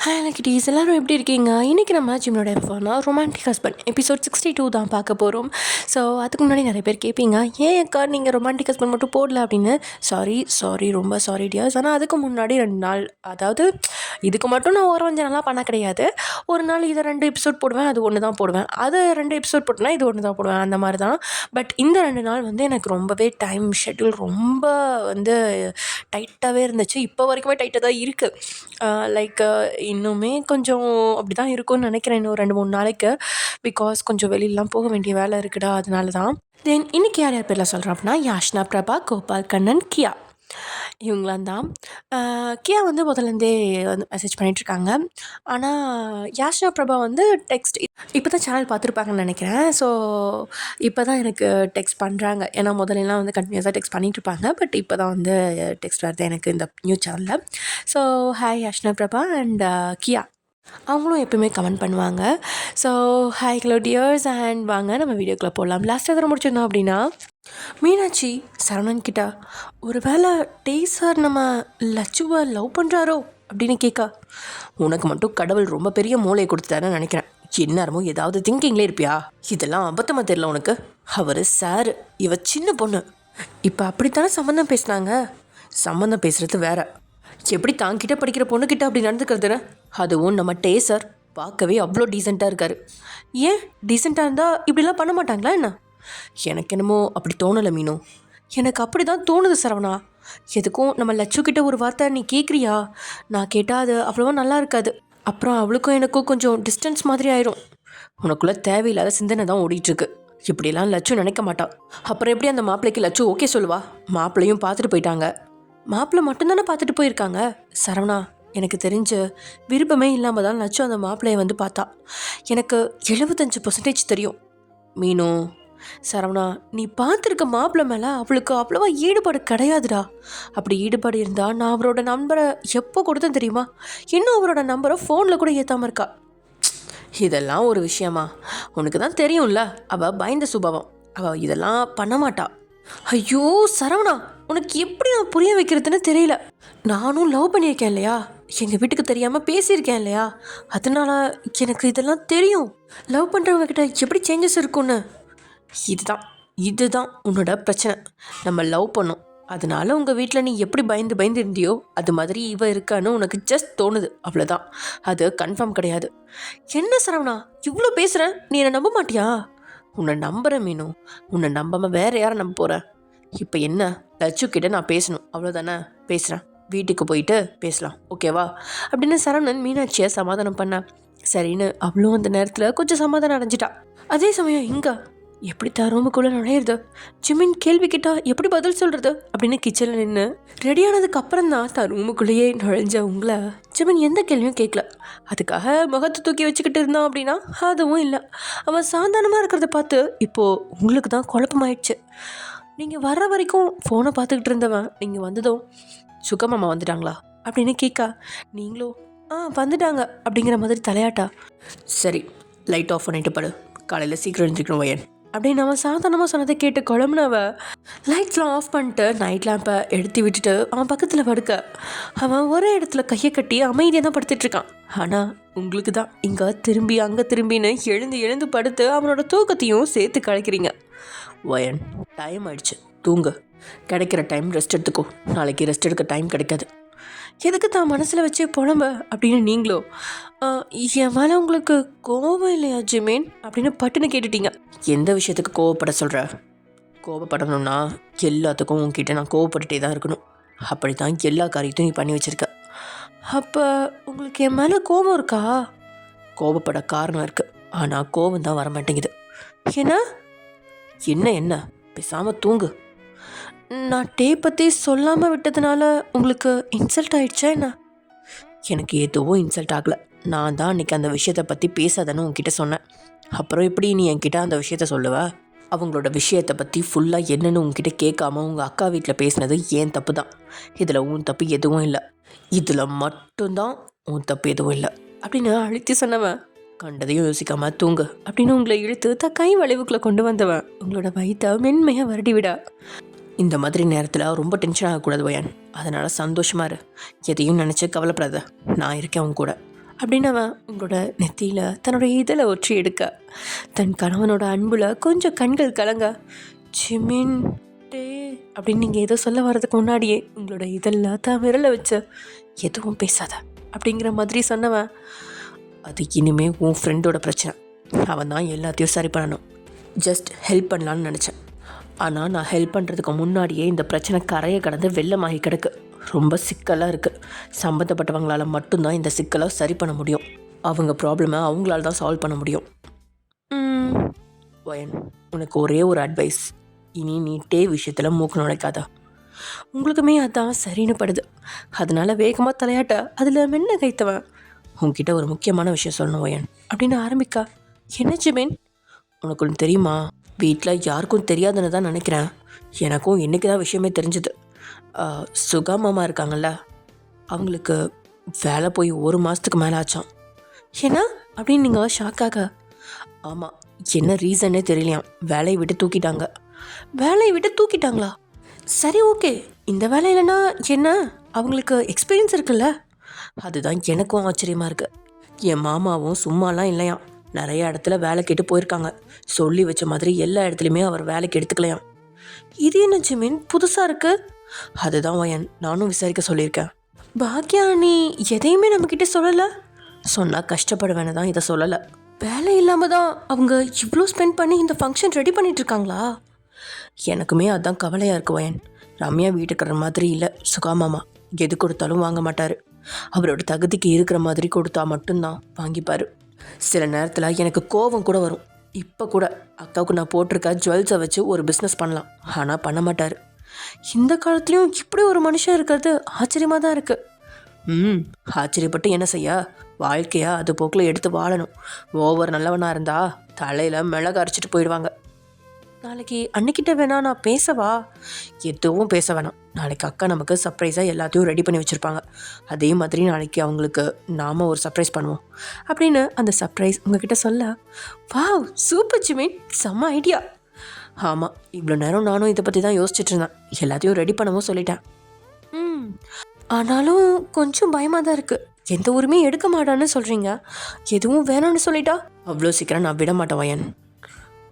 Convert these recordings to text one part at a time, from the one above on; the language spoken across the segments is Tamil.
ஹாய் கிட்டீஸ், எல்லோரும் எப்படி இருக்கீங்க? இன்றைக்கி நம்ம ஜிம்னோட எஃப்னா ரொமான்டிக் ஹஸ்பண்ட் எபிசோட் 62 தான் பார்க்க போகிறோம். ஸோ அதுக்கு முன்னாடி நிறைய பேர் கேட்பீங்க, ஏன் அக்கா நீங்கள் ரொமான்டிக் ஹஸ்பண்ட் மட்டும் போடல அப்படின்னு. சாரி ரொம்ப சாரி டியர்ஸ். ஆனால் அதுக்கு முன்னாடி 2 நாள், அதாவது இதுக்கு மட்டும் நான் ஓரவஞ்சனெலாம் பண்ண கிடையாது. ஒரு நாள் இதை 2 எபிசோட் போடுவேன், அது ஒன்று தான் போடுவேன். அது 2 எபிசோட் போட்டேன்னா இது ஒன்று தான் போடுவேன், அந்த மாதிரி தான். பட் இந்த 2 நாள் வந்து எனக்கு ரொம்பவே டைம் ஷெட்யூல் ரொம்ப வந்து டைட்டாகவே இருந்துச்சு. இப்போ வரைக்குமே டைட்டாக தான் இருக்குது. லைக் இன்னுமே கொஞ்சம் அப்படி தான் இருக்கும்னு நினைக்கிறேன், இன்னும் 2-3 நாளைக்கு. பிகாஸ் கொஞ்சம் வெளியிலலாம் போக வேண்டிய வேலை இருக்குடா, அதனால தான். தென் இன்றைக்கி யார் யார் பேரில் சொல்கிறேன் அப்படின்னா, யாஷ்னா பிரபா, கோபால் கண்ணன், கியா, இவங்களாம் தான். கியா வந்து முதலேருந்தே வந்து மெசேஜ் பண்ணிகிட்ருக்காங்க. ஆனால் யாஷ்னா பிரபா வந்து டெக்ஸ்ட் இப்போ தான் சேனல் பார்த்துருப்பாங்கன்னு நினைக்கிறேன். ஸோ இப்போ தான் எனக்கு டெக்ஸ்ட் பண்ணுறாங்க. ஏன்னா முதலெல்லாம் வந்து கண்டினியூஸாக டெக்ஸ்ட் பண்ணிகிட்ருப்பாங்க. பட் இப்போ தான் வந்து டெக்ஸ்ட் வருது எனக்கு இந்த நியூ சேனலில். So hi Yashna Prabha and Kiya. அவங்களும் எப்பவுமே கமெண்ட் பண்ணுவாங்க. So hi hello dears and வாங்க நம்ம வீடியோக்குள்ளே போடலாம். லாஸ்ட் எதில் முடிச்சிருந்தோம் அப்படின்னா, மீனாட்சி சரவணன் கிட்ட ஒரு வேளை சார் நம்ம லட்சுவை லவ் பண்ணுறாரோ அப்படின்னு கேட்கா. உனக்கு மட்டும் கடவுள் ரொம்ப பெரிய மூளையை கொடுத்துட்டாருன்னு நினைக்கிறேன். எந்நேரமும் ஏதாவது திங்கிங்லே இருப்பியா? இதெல்லாம் அபத்தமாக தெரியல உனக்கு. அவர் சார், இவ சின்ன பொண்ணு. இப்போ அப்படித்தானே சம்மந்தம் பேசினாங்க. சம்மந்தம் பேசுகிறது வேற. எப்படி தாங்கிட்ட படிக்கிற பொண்ணுக்கிட்ட அப்படி நடந்துக்கிறதுன்னு. அதுவும் நம்ம சார் பார்க்கவே அவ்வளோ டீசெண்டாக இருக்கார். ஏன் டீசெண்டாக இருந்தால் இப்படிலாம் பண்ண மாட்டாங்களா என்ன? எனக்கு என்னமோ அப்படி தோணலை மீனு. எனக்கு அப்படி தான் தோணுது சரவணா. எதுக்கும் நம்ம லட்சுக்கிட்ட ஒரு வார்த்தை நீ கேட்குறியா? நான் கேட்டால் அது அவ்வளோவா நல்லா இருக்காது. அப்புறம் அவளுக்கும் எனக்கும் கொஞ்சம் டிஸ்டன்ஸ் மாதிரி ஆயிரும். உனக்குள்ளே தேவையில்லாத சிந்தனை தான் ஓடிட்டுருக்கு. இப்படிலாம் லட்சு நினைக்க மாட்டா. அப்புறம் எப்படி அந்த மாப்பிள்ளைக்கு லட்சு ஓகே சொல்லுவா? மாப்பிள்ளையும் பார்த்துட்டு போயிட்டாங்க. மாப்பிள்ளை மட்டும்தானே பார்த்துட்டு போயிருக்காங்க. சரவணா, எனக்கு தெரிஞ்ச விருப்பமே இல்லாமல் தான் லட்சு அந்த மாப்பிள்ளையை வந்து பார்த்தா. எனக்கு 75% தெரியும் மீனு. சரவணா, நீ பார்த்துருக்க மாப்பிள்ளை மேலே அவளுக்கு அவ்வளோவா ஈடுபாடு கிடையாதுடா. அப்படி ஈடுபாடு இருந்தால் நான் அவரோட நம்பரை எப்போ கொடுத்தேன் தெரியுமா? இன்னும் அவரோட நம்பரை ஃபோனில் கூட ஏற்றாமல் இருக்கா. இதெல்லாம் ஒரு விஷயமா? உனக்கு தான் தெரியும்ல, அவள் பயந்த சுபாவம். அவள் இதெல்லாம் பண்ண மாட்டா. ஐயோ சரவணா, உனக்கு எப்படி நான் புரிய வைக்கிறதுன்னு தெரியல. நானும் லவ் பண்ணியிருக்கேன் இல்லையா, எங்கள் வீட்டுக்கு தெரியாமல் பேசியிருக்கேன் இல்லையா, அதனால எனக்கு இதெல்லாம் தெரியும். லவ் பண்ணுறவங்க கிட்ட எப்படி சேஞ்சஸ் இருக்குன்னு. இதுதான் உன்னோட பிரச்சனை. நம்ம லவ் பண்ணோம், அதனால உங்கள் வீட்டில் நீ எப்படி பயந்து இருந்தியோ அது மாதிரி இவ இருக்கான்னு உனக்கு ஜஸ்ட் தோணுது, அவ்வளோதான். அது கன்ஃபார்ம் கிடையாது. என்ன சரவணா இவ்வளோ பேசுகிறேன், நீ என்னை நம்ப மாட்டியா? உன்னை நம்புகிறேன் மீனு. உன்னை நம்பாமல் வேறு யாரை நம்ப போகிறேன்? இப்போ என்ன, லட்சு கிட்ட நான் பேசணும், அவ்வளோதானே. பேசுகிறேன், வீட்டுக்கு போயிட்டு பேசலாம், ஓகேவா அப்படின்னு சரவணன் மீனாட்சியை சமாதானம் பண்ண. சரின்னு அவளும் அந்த நேரத்தில் கொஞ்சம் சமாதானம் அடைஞ்சிட்டா. அதே சமயம் இங்கே எப்படி தான் ரூமுக்குள்ளே நுழையிறது, ஜிமின் கேள்வி கேட்டா எப்படி பதில் சொல்கிறது அப்படின்னு கிச்சனில் நின்று ரெடியானதுக்கு அப்புறம் தான் ரூமுக்குள்ளேயே நுழைஞ்ச உங்களை ஜிமின் எந்த கேள்வியும் கேட்கல. அதுக்காக முகத்தை தூக்கி வச்சுக்கிட்டு இருந்தான் அப்படின்னா அதுவும் இல்லை. அவன் சாதாரணமாக இருக்கிறத பார்த்து இப்போது உங்களுக்கு தான் குழப்பமாயிடுச்சு. நீங்கள் வர்ற வரைக்கும் ஃபோனை பார்த்துக்கிட்டு இருந்தவன் நீங்கள் வந்ததும் சுகமாமா வந்துட்டாங்களா அப்படின்னு கேட்கா. நீங்களோ வந்துட்டாங்க அப்படிங்கிற மாதிரி தலையாட்டா. சரி, லைட் ஆஃப் பண்ணிட்டு படு, காலையில் சீக்கிரம் எழுந்திரிக்கணும் வயன் அப்படின்னு அவன் சாதாரணமாக சொன்னதை கேட்டு குழம்புனவ லைட்ஸ்லாம் ஆஃப் பண்ணிட்டு நைட் லேம்பை எடுத்து விட்டுட்டு அவன் பக்கத்தில் படுக்க. அவன் ஒரே இடத்துல கையை கட்டி அமைதியாக தான் படுத்துட்ருக்கான். ஆனால் உங்களுக்கு தான் இங்கே திரும்பி அங்கே திரும்பின்னு எழுந்து படுத்து அவனோட தூக்கத்தையும் சேர்த்து கழிக்கிறீங்க. வயன், டைம் ஆயிடுச்சு, தூங்கு. கிடைக்கிற டைம் ரெஸ்ட் எடுத்துக்கோ, நாளைக்கு ரெஸ்ட் எடுக்க டைம் கிடைக்காது. எதுக்கு தான் மனசில் வச்சே புலம்ப அப்படின்னு நீங்களோ என் மேலே உங்களுக்கு கோபம் இல்லையா ஜிமீன் அப்படின்னு பட்டுன்னு கேட்டுட்டீங்க. எந்த விஷயத்துக்கு கோவப்பட சொல்கிற? கோவப்படணும்னா எல்லாத்துக்கும் உங்ககிட்ட நான் கோவப்பட்டுட்டே தான் இருக்கணும். அப்படி தான் எல்லா காரியத்தையும் நீ பண்ணி வச்சுருக்க. அப்போ உங்களுக்கு என் மேலே கோபம் இருக்கா? கோபப்பட காரணம் இருக்குது, ஆனால் கோபம் தான் வரமாட்டேங்குது. ஏன்னா என்ன பேசாமல் தூங்கு. நான் பற்றி சொல்லாமல் விட்டதுனால உங்களுக்கு இன்சல்ட் ஆகிடுச்சா என்ன? எனக்கு எதுவும் இன்சல்ட் ஆகலை. நான் தான் அன்றைக்கி அந்த விஷயத்தை பற்றி பேசாதன்னு உங்ககிட்ட சொன்னேன். அப்புறம் எப்படி நீ என்கிட்ட அந்த விஷயத்த சொல்லுவ? அவங்களோட விஷயத்தை பற்றி ஃபுல்லாக என்னென்னு உங்ககிட்ட கேட்காம உங்கள் அக்கா வீட்டில் பேசினது ஏன் தப்பு தான். இதில் உன் தப்பு எதுவும் இல்லை, இதில் மட்டும்தான் உன் தப்பு எதுவும் இல்லை அப்படின்னு அழுத்தி சொன்னவன் கண்டதையும் யோசிக்காமல் தூங்கு அப்படின்னு உங்களை இழுத்து கை வளைவுக்குள்ளே கொண்டு வந்தவன் உங்களோட வயிற்றை மென்மையாக வருடி விட. இந்த மாதிரி நேரத்தில் ரொம்ப டென்ஷன் ஆகக்கூடாது வயன். அதனால் சந்தோஷமாக இரு, எதையும் நினச்சி கவலைப்படாத. நான் இருக்கேன் உன் கூட. அப்படின்னு அவன் உங்களோட நெத்தியில் தன்னோட இதழை ஒற்றி எடுக்க தன் கணவனோட அன்புல கொஞ்சம் கண்கள் கலங்க ஜிமின் டே அப்படின்னு நீங்கள் ஏதோ சொல்ல வர்றதுக்கு முன்னாடியே உங்களோட இதழில் தான் விரலை வச்சு எதுவும் பேசாத அப்படிங்கிற மாதிரி சொன்னவன், அது இனிமேல் உன் ஃப்ரெண்டோட பிரச்சனை, அவன் தான் எல்லாத்தையும் சரி பண்ணணும். ஜஸ்ட் ஹெல்ப் பண்ணலான்னு நினச்சேன். ஆனால் நான் ஹெல்ப் பண்ணுறதுக்கு முன்னாடியே இந்த பிரச்சனை கரையை கடந்து வெள்ளமாகி கிடக்கு. ரொம்ப சிக்கலாக இருக்குது. சம்மந்தப்பட்டவங்களால் மட்டும்தான் இந்த சிக்கலை சரி பண்ண முடியும். அவங்க ப்ராப்ளமை அவங்களால தான் சால்வ் பண்ண முடியும். வயன், உனக்கு ஒரே ஒரு அட்வைஸ், இனி நீட்டே விஷயத்தில் மூக்கு நுழைக்காத. உங்களுக்குமே அதான் சரின்னு படுது. அதனால் வேகமாக தலையாட்ட அதில் மென்ன கைத்தவன், உங்ககிட்ட ஒரு முக்கியமான விஷயம் சொல்லணும் வயன் அப்படின்னு ஆரம்பிக்கா. என்ன ஜிமின்? உனக்கு ஒன்று தெரியுமா, வீட்டில் யாருக்கும் தெரியாதுன்னு தான் நினைக்கிறேன். எனக்கும் இன்றைக்கி தான் விஷயமே தெரிஞ்சுது. சுகா மாமா இருக்காங்கல்ல, அவங்களுக்கு வேலை போய் 1 மாதத்துக்கு மேலே ஆச்சான். ஏன்னா அப்படின்னு நீங்கள் ஷாக்காக? ஆமாம், என்ன ரீசன்னே தெரியலையாம். வேலையை விட்டு தூக்கிட்டாங்க. வேலையை விட்டு தூக்கிட்டாங்களா? சரி, ஓகே. இந்த வேலை இல்லைன்னா என்ன, அவங்களுக்கு எக்ஸ்பீரியன்ஸ் இருக்குல்ல? அதுதான் எனக்கும் ஆச்சரியமாக இருக்குது. என் மாமாவும் சும்மாலாம் இல்லையாம். நிறைய இடத்துல வேலை கேட்டு போயிருக்காங்க. சொல்லி வச்ச மாதிரி எல்லா இடத்துலையுமே அவர் வேலைக்கு எடுத்துக்கலையாம். இது என்ன ஜிமின், புதுசாக இருக்குது? அதுதான் வயன் நானும் விசாரிக்க சொல்லியிருக்கேன். பாக்யா, நீ எதையுமே நம்மக்கிட்ட சொல்லலை. சொன்னால் கஷ்டப்படுவேன்னு தான் இதை சொல்லலை. வேலை இல்லாமல் தான் அவங்க இவ்வளோ ஸ்பெண்ட் பண்ணி இந்த ஃபங்க்ஷன் ரெடி பண்ணிட்டு இருக்காங்களா? எனக்குமே அதுதான் கவலையாக இருக்கு வயன். ரம்யா வீட்டுக்கிற மாதிரி இல்லை சுகா மாமா. எது கொடுத்தாலும் வாங்க மாட்டார். அவரோட தகுதிக்கு இருக்கிற மாதிரி கொடுத்தா மட்டும்தான் வாங்கிப்பார். சில நேரத்தில் எனக்கு கோபம் கூட வரும். இப்போ கூட அக்காவுக்கு நான் போட்டிருக்க ஜுவல்ஸை வச்சு ஒரு பிஸ்னஸ் பண்ணலாம், ஆனால் பண்ண மாட்டார். இந்த காலத்துலேயும் இப்படி ஒரு மனுஷன் இருக்கிறது ஆச்சரியமாக தான் இருக்குது. ஆச்சரியப்பட்டு என்ன செய்ய, வாழ்க்கையா அது போக்கில் எடுத்து வாழணும். ஓவர் நல்லவனாக இருந்தால் தலையில் மிளகு அரைச்சிட்டு போயிடுவாங்க. நாளைக்கு அன்னைக்கிட்ட வேணா நான் பேசவா? எதுவும் பேச வேணாம். நாளைக்கு அக்கா நமக்கு சர்ப்ரைஸாக எல்லாத்தையும் ரெடி பண்ணி வச்சுருப்பாங்க. அதே மாதிரி நாளைக்கு அவங்களுக்கு நாம் ஒரு சர்ப்ரைஸ் பண்ணுவோம் அப்படின்னு அந்த சர்ப்ரைஸ் உங்ககிட்ட சொல்ல. வாவ், சூப்பர் ஜிமின், செம்ம ஐடியா. ஆமாம், இவ்வளோ நேரம் நானும் இதை பற்றி தான் யோசிச்சுட்டு இருந்தேன். எல்லாத்தையும் ரெடி பண்ணவும் சொல்லிட்டேன். ஆனாலும் கொஞ்சம் பயமாக தான் இருக்குது. எந்த ஊருமே எடுக்க மாட்டான்னு சொல்கிறீங்க, எதுவும் வேணான்னு சொல்லிட்டா? அவ்வளோ சீக்கிரம் நான் விட மாட்டேன் வயன்.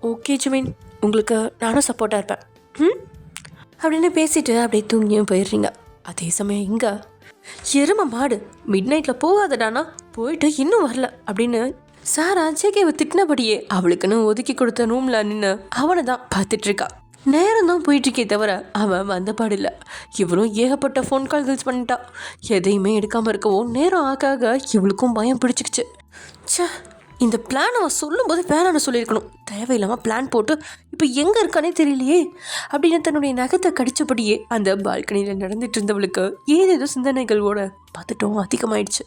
ஓகே ஜிமின், உங்களுக்கு நானும் சப்போர்ட்டாக இருப்பேன் அப்படின்னு பேசிட்டு அப்படியே தூங்கியும் போயிடுறீங்க. அதே சமயம் இங்கே எரும மாடு மிட் நைட்டில் போகாதடானா, போயிட்டு இன்னும் வரல அப்படின்னு சாரா ஜேகேவை திட்டினபடியே அவளுக்குன்னு ஒதுக்கி கொடுத்த ரூமில் நின்று அவனை தான் பார்த்துட்ருக்கா. நேரம் தான் போயிட்டுருக்கே தவிர அவன் வந்த பாடில்லை. இவளும் ஏகப்பட்ட ஃபோன் கால்ஸ் பண்ணிட்டா. எதையுமே எடுக்காமல் இருக்கவும் நேரம் ஆக இவளுக்கும் பயம் பிடிச்சிக்கிச்சு. சே, இந்த பிளான் அவன் சொல்லும்போது வேணான்னு சொல்லியிருக்கணும். தேவையில்லாமல் பிளான் போட்டு இப்போ எங்கே இருக்கானே தெரியலையே அப்படின்னு தன்னுடைய நகத்தை கடிச்சபடியே அந்த பால்கனியில் நடந்துட்டு இருந்தவளுக்கு ஏதேதோ சிந்தனைகளோட பார்த்துட்டோம் அதிகமாயிடுச்சு.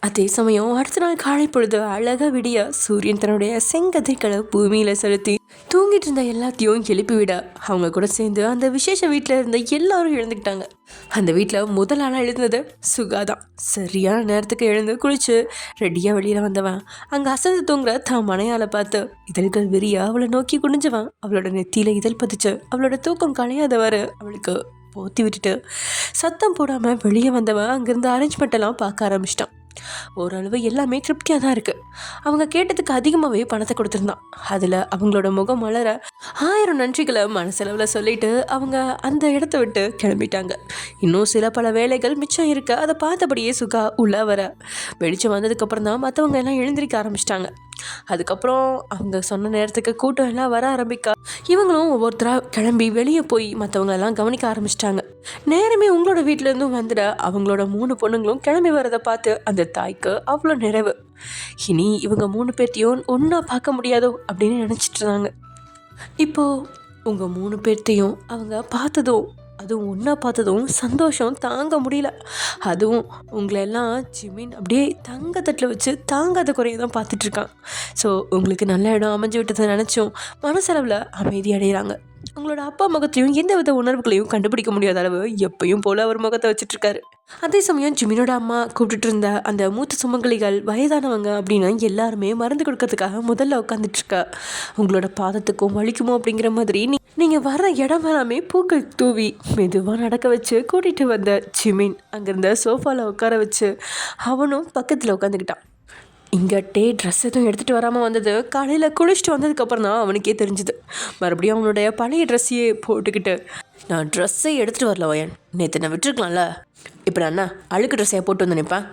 அதே சமயம் அடுத்த நாள் காலை பொழுது அழகாக விடிய சூரியன் தன்னுடைய செங்கதிர்களை பூமியில் செலுத்தி தூங்கிட்டு இருந்த எல்லாத்தையும் எழுப்பி விட அவங்க கூட சேர்ந்து அந்த விசேஷ வீட்டில் இருந்த எல்லாரும் எழுந்துக்கிட்டாங்க. அந்த வீட்டில் முதல் ஆளாக எழுந்தது சுகாதான். சரியான நேரத்துக்கு எழுந்து குளிச்சு ரெடியாக வெளியில் வந்தவன் அங்கே அசந்து தூங்குற தான் மனையால் பார்த்து இதழ்கள் விரிய அவளை நோக்கி குனிஞ்சவன் அவளோட நெத்தியில் இதழ் பதிச்சு அவளோட தூக்கம் களையாதவாறு அவளுக்கு போத்தி விட்டுட்டு சத்தம் போடாமல் வெளியே வந்தவன் அங்கேருந்து அரேஞ்ச்மெண்ட்டெல்லாம் பார்க்க ஆரம்பிச்சிட்டான். ஓரளவு எல்லாமே திருப்தியாக தான் இருக்குது. அவங்க கேட்டதுக்கு அதிகமாகவே பணத்தை கொடுத்துருந்தான். அதில் அவங்களோட முகம் மலர 1000 நன்றிகளை மனசளவில் சொல்லிட்டு அவங்க அந்த இடத்த விட்டு கிளம்பிட்டாங்க. இன்னும் சில பல வேலைகள் மிச்சம் இருக்க அதை பார்த்தபடியே சுகா உள்ள வர வெளிச்சம் வந்ததுக்கப்புறம் தான் மற்றவங்க எல்லாம் எழுந்திரிக்க ஆரம்பிச்சிட்டாங்க. அதுக்கப்புறம் அவங்க சொன்ன நேரத்துக்கு கூட்டம் எல்லாம் வர ஆரம்பிக்க இவங்களும் ஒவ்வொருத்தராக கிளம்பி வெளியே போய் மற்றவங்க எல்லாம் கவனிக்க ஆரம்பிச்சிட்டாங்க. நேரமே உங்களோட வீட்டிலேருந்தும் வந்துட அவங்களோட 3 பொண்ணுங்களும் கிளம்பி வரதை பார்த்து அந்த தாய்க்கு அவ்வளோ நிறைவு. இனி இவங்க 3 பேர்த்தையும் ஒன்றா பார்க்க முடியாதோ அப்படின்னு நினச்சிட்டு இருந்தாங்க. இப்போது உங்கள் 3 பேர்த்தையும் அவங்க பார்த்ததும் அதுவும் ஒன்றா பார்த்ததும் சந்தோஷம் தாங்க முடியல. அதுவும் உங்களெல்லாம் ஜிமின் அப்படியே தங்கத்தட்டில் வச்சு தாங்காத குறைய தான் பார்த்துட்ருக்கான். ஸோ உங்களுக்கு நல்ல இடம் அமைஞ்சு விட்டதை நினச்சோம் மனசளவில் அமைதி அடைகிறாங்க. உங்களோட அப்பா முகத்தையும் எந்த வித உணர்வுகளையும் கண்டுபிடிக்க முடியாத அளவு எப்பயும் போல் அவர் முகத்தை வச்சுட்ருக்காரு. அதே சமயம் ஜிமினோட அம்மா கூப்பிட்டுட்டு இருந்த அந்த மூத்த சுமங்கலிகள் வயதானவங்க அப்படின்னு எல்லாருமே மருந்து கொடுக்கறதுக்காக முதல்ல உட்காந்துட்ருக்கா. உங்களோட பாதத்துக்கும் வலிக்குமோ அப்படிங்கிற மாதிரி நீங்கள் வர்ற இடம் எல்லாமே பூக்கள் தூவி மெதுவாக நடக்க வச்சு கூட்டிகிட்டு வந்த ஜிமின் அங்கேருந்த சோஃபாவில் உட்கார வச்சு அவனும் பக்கத்தில் உட்காந்துக்கிட்டான். இங்கே ட்ரெஸ் எதுவும் எடுத்துகிட்டு வராமல் வந்தது. காலையில் குளிச்சுட்டு வந்ததுக்கப்புறம் தான் அவனுக்கே தெரிஞ்சுது. மறுபடியும் அவனுடைய பழைய ட்ரெஸ்ஸையே போட்டுக்கிட்டு, நான் ட்ரெஸ்ஸை எடுத்துகிட்டு வரல வயன், நேற்று நான் விட்டுருக்கலாம்ல, இப்போ நான் என்ன அழுக்கு ட்ரெஸ்ஸையை போட்டு வந்து நினைப்பேன்?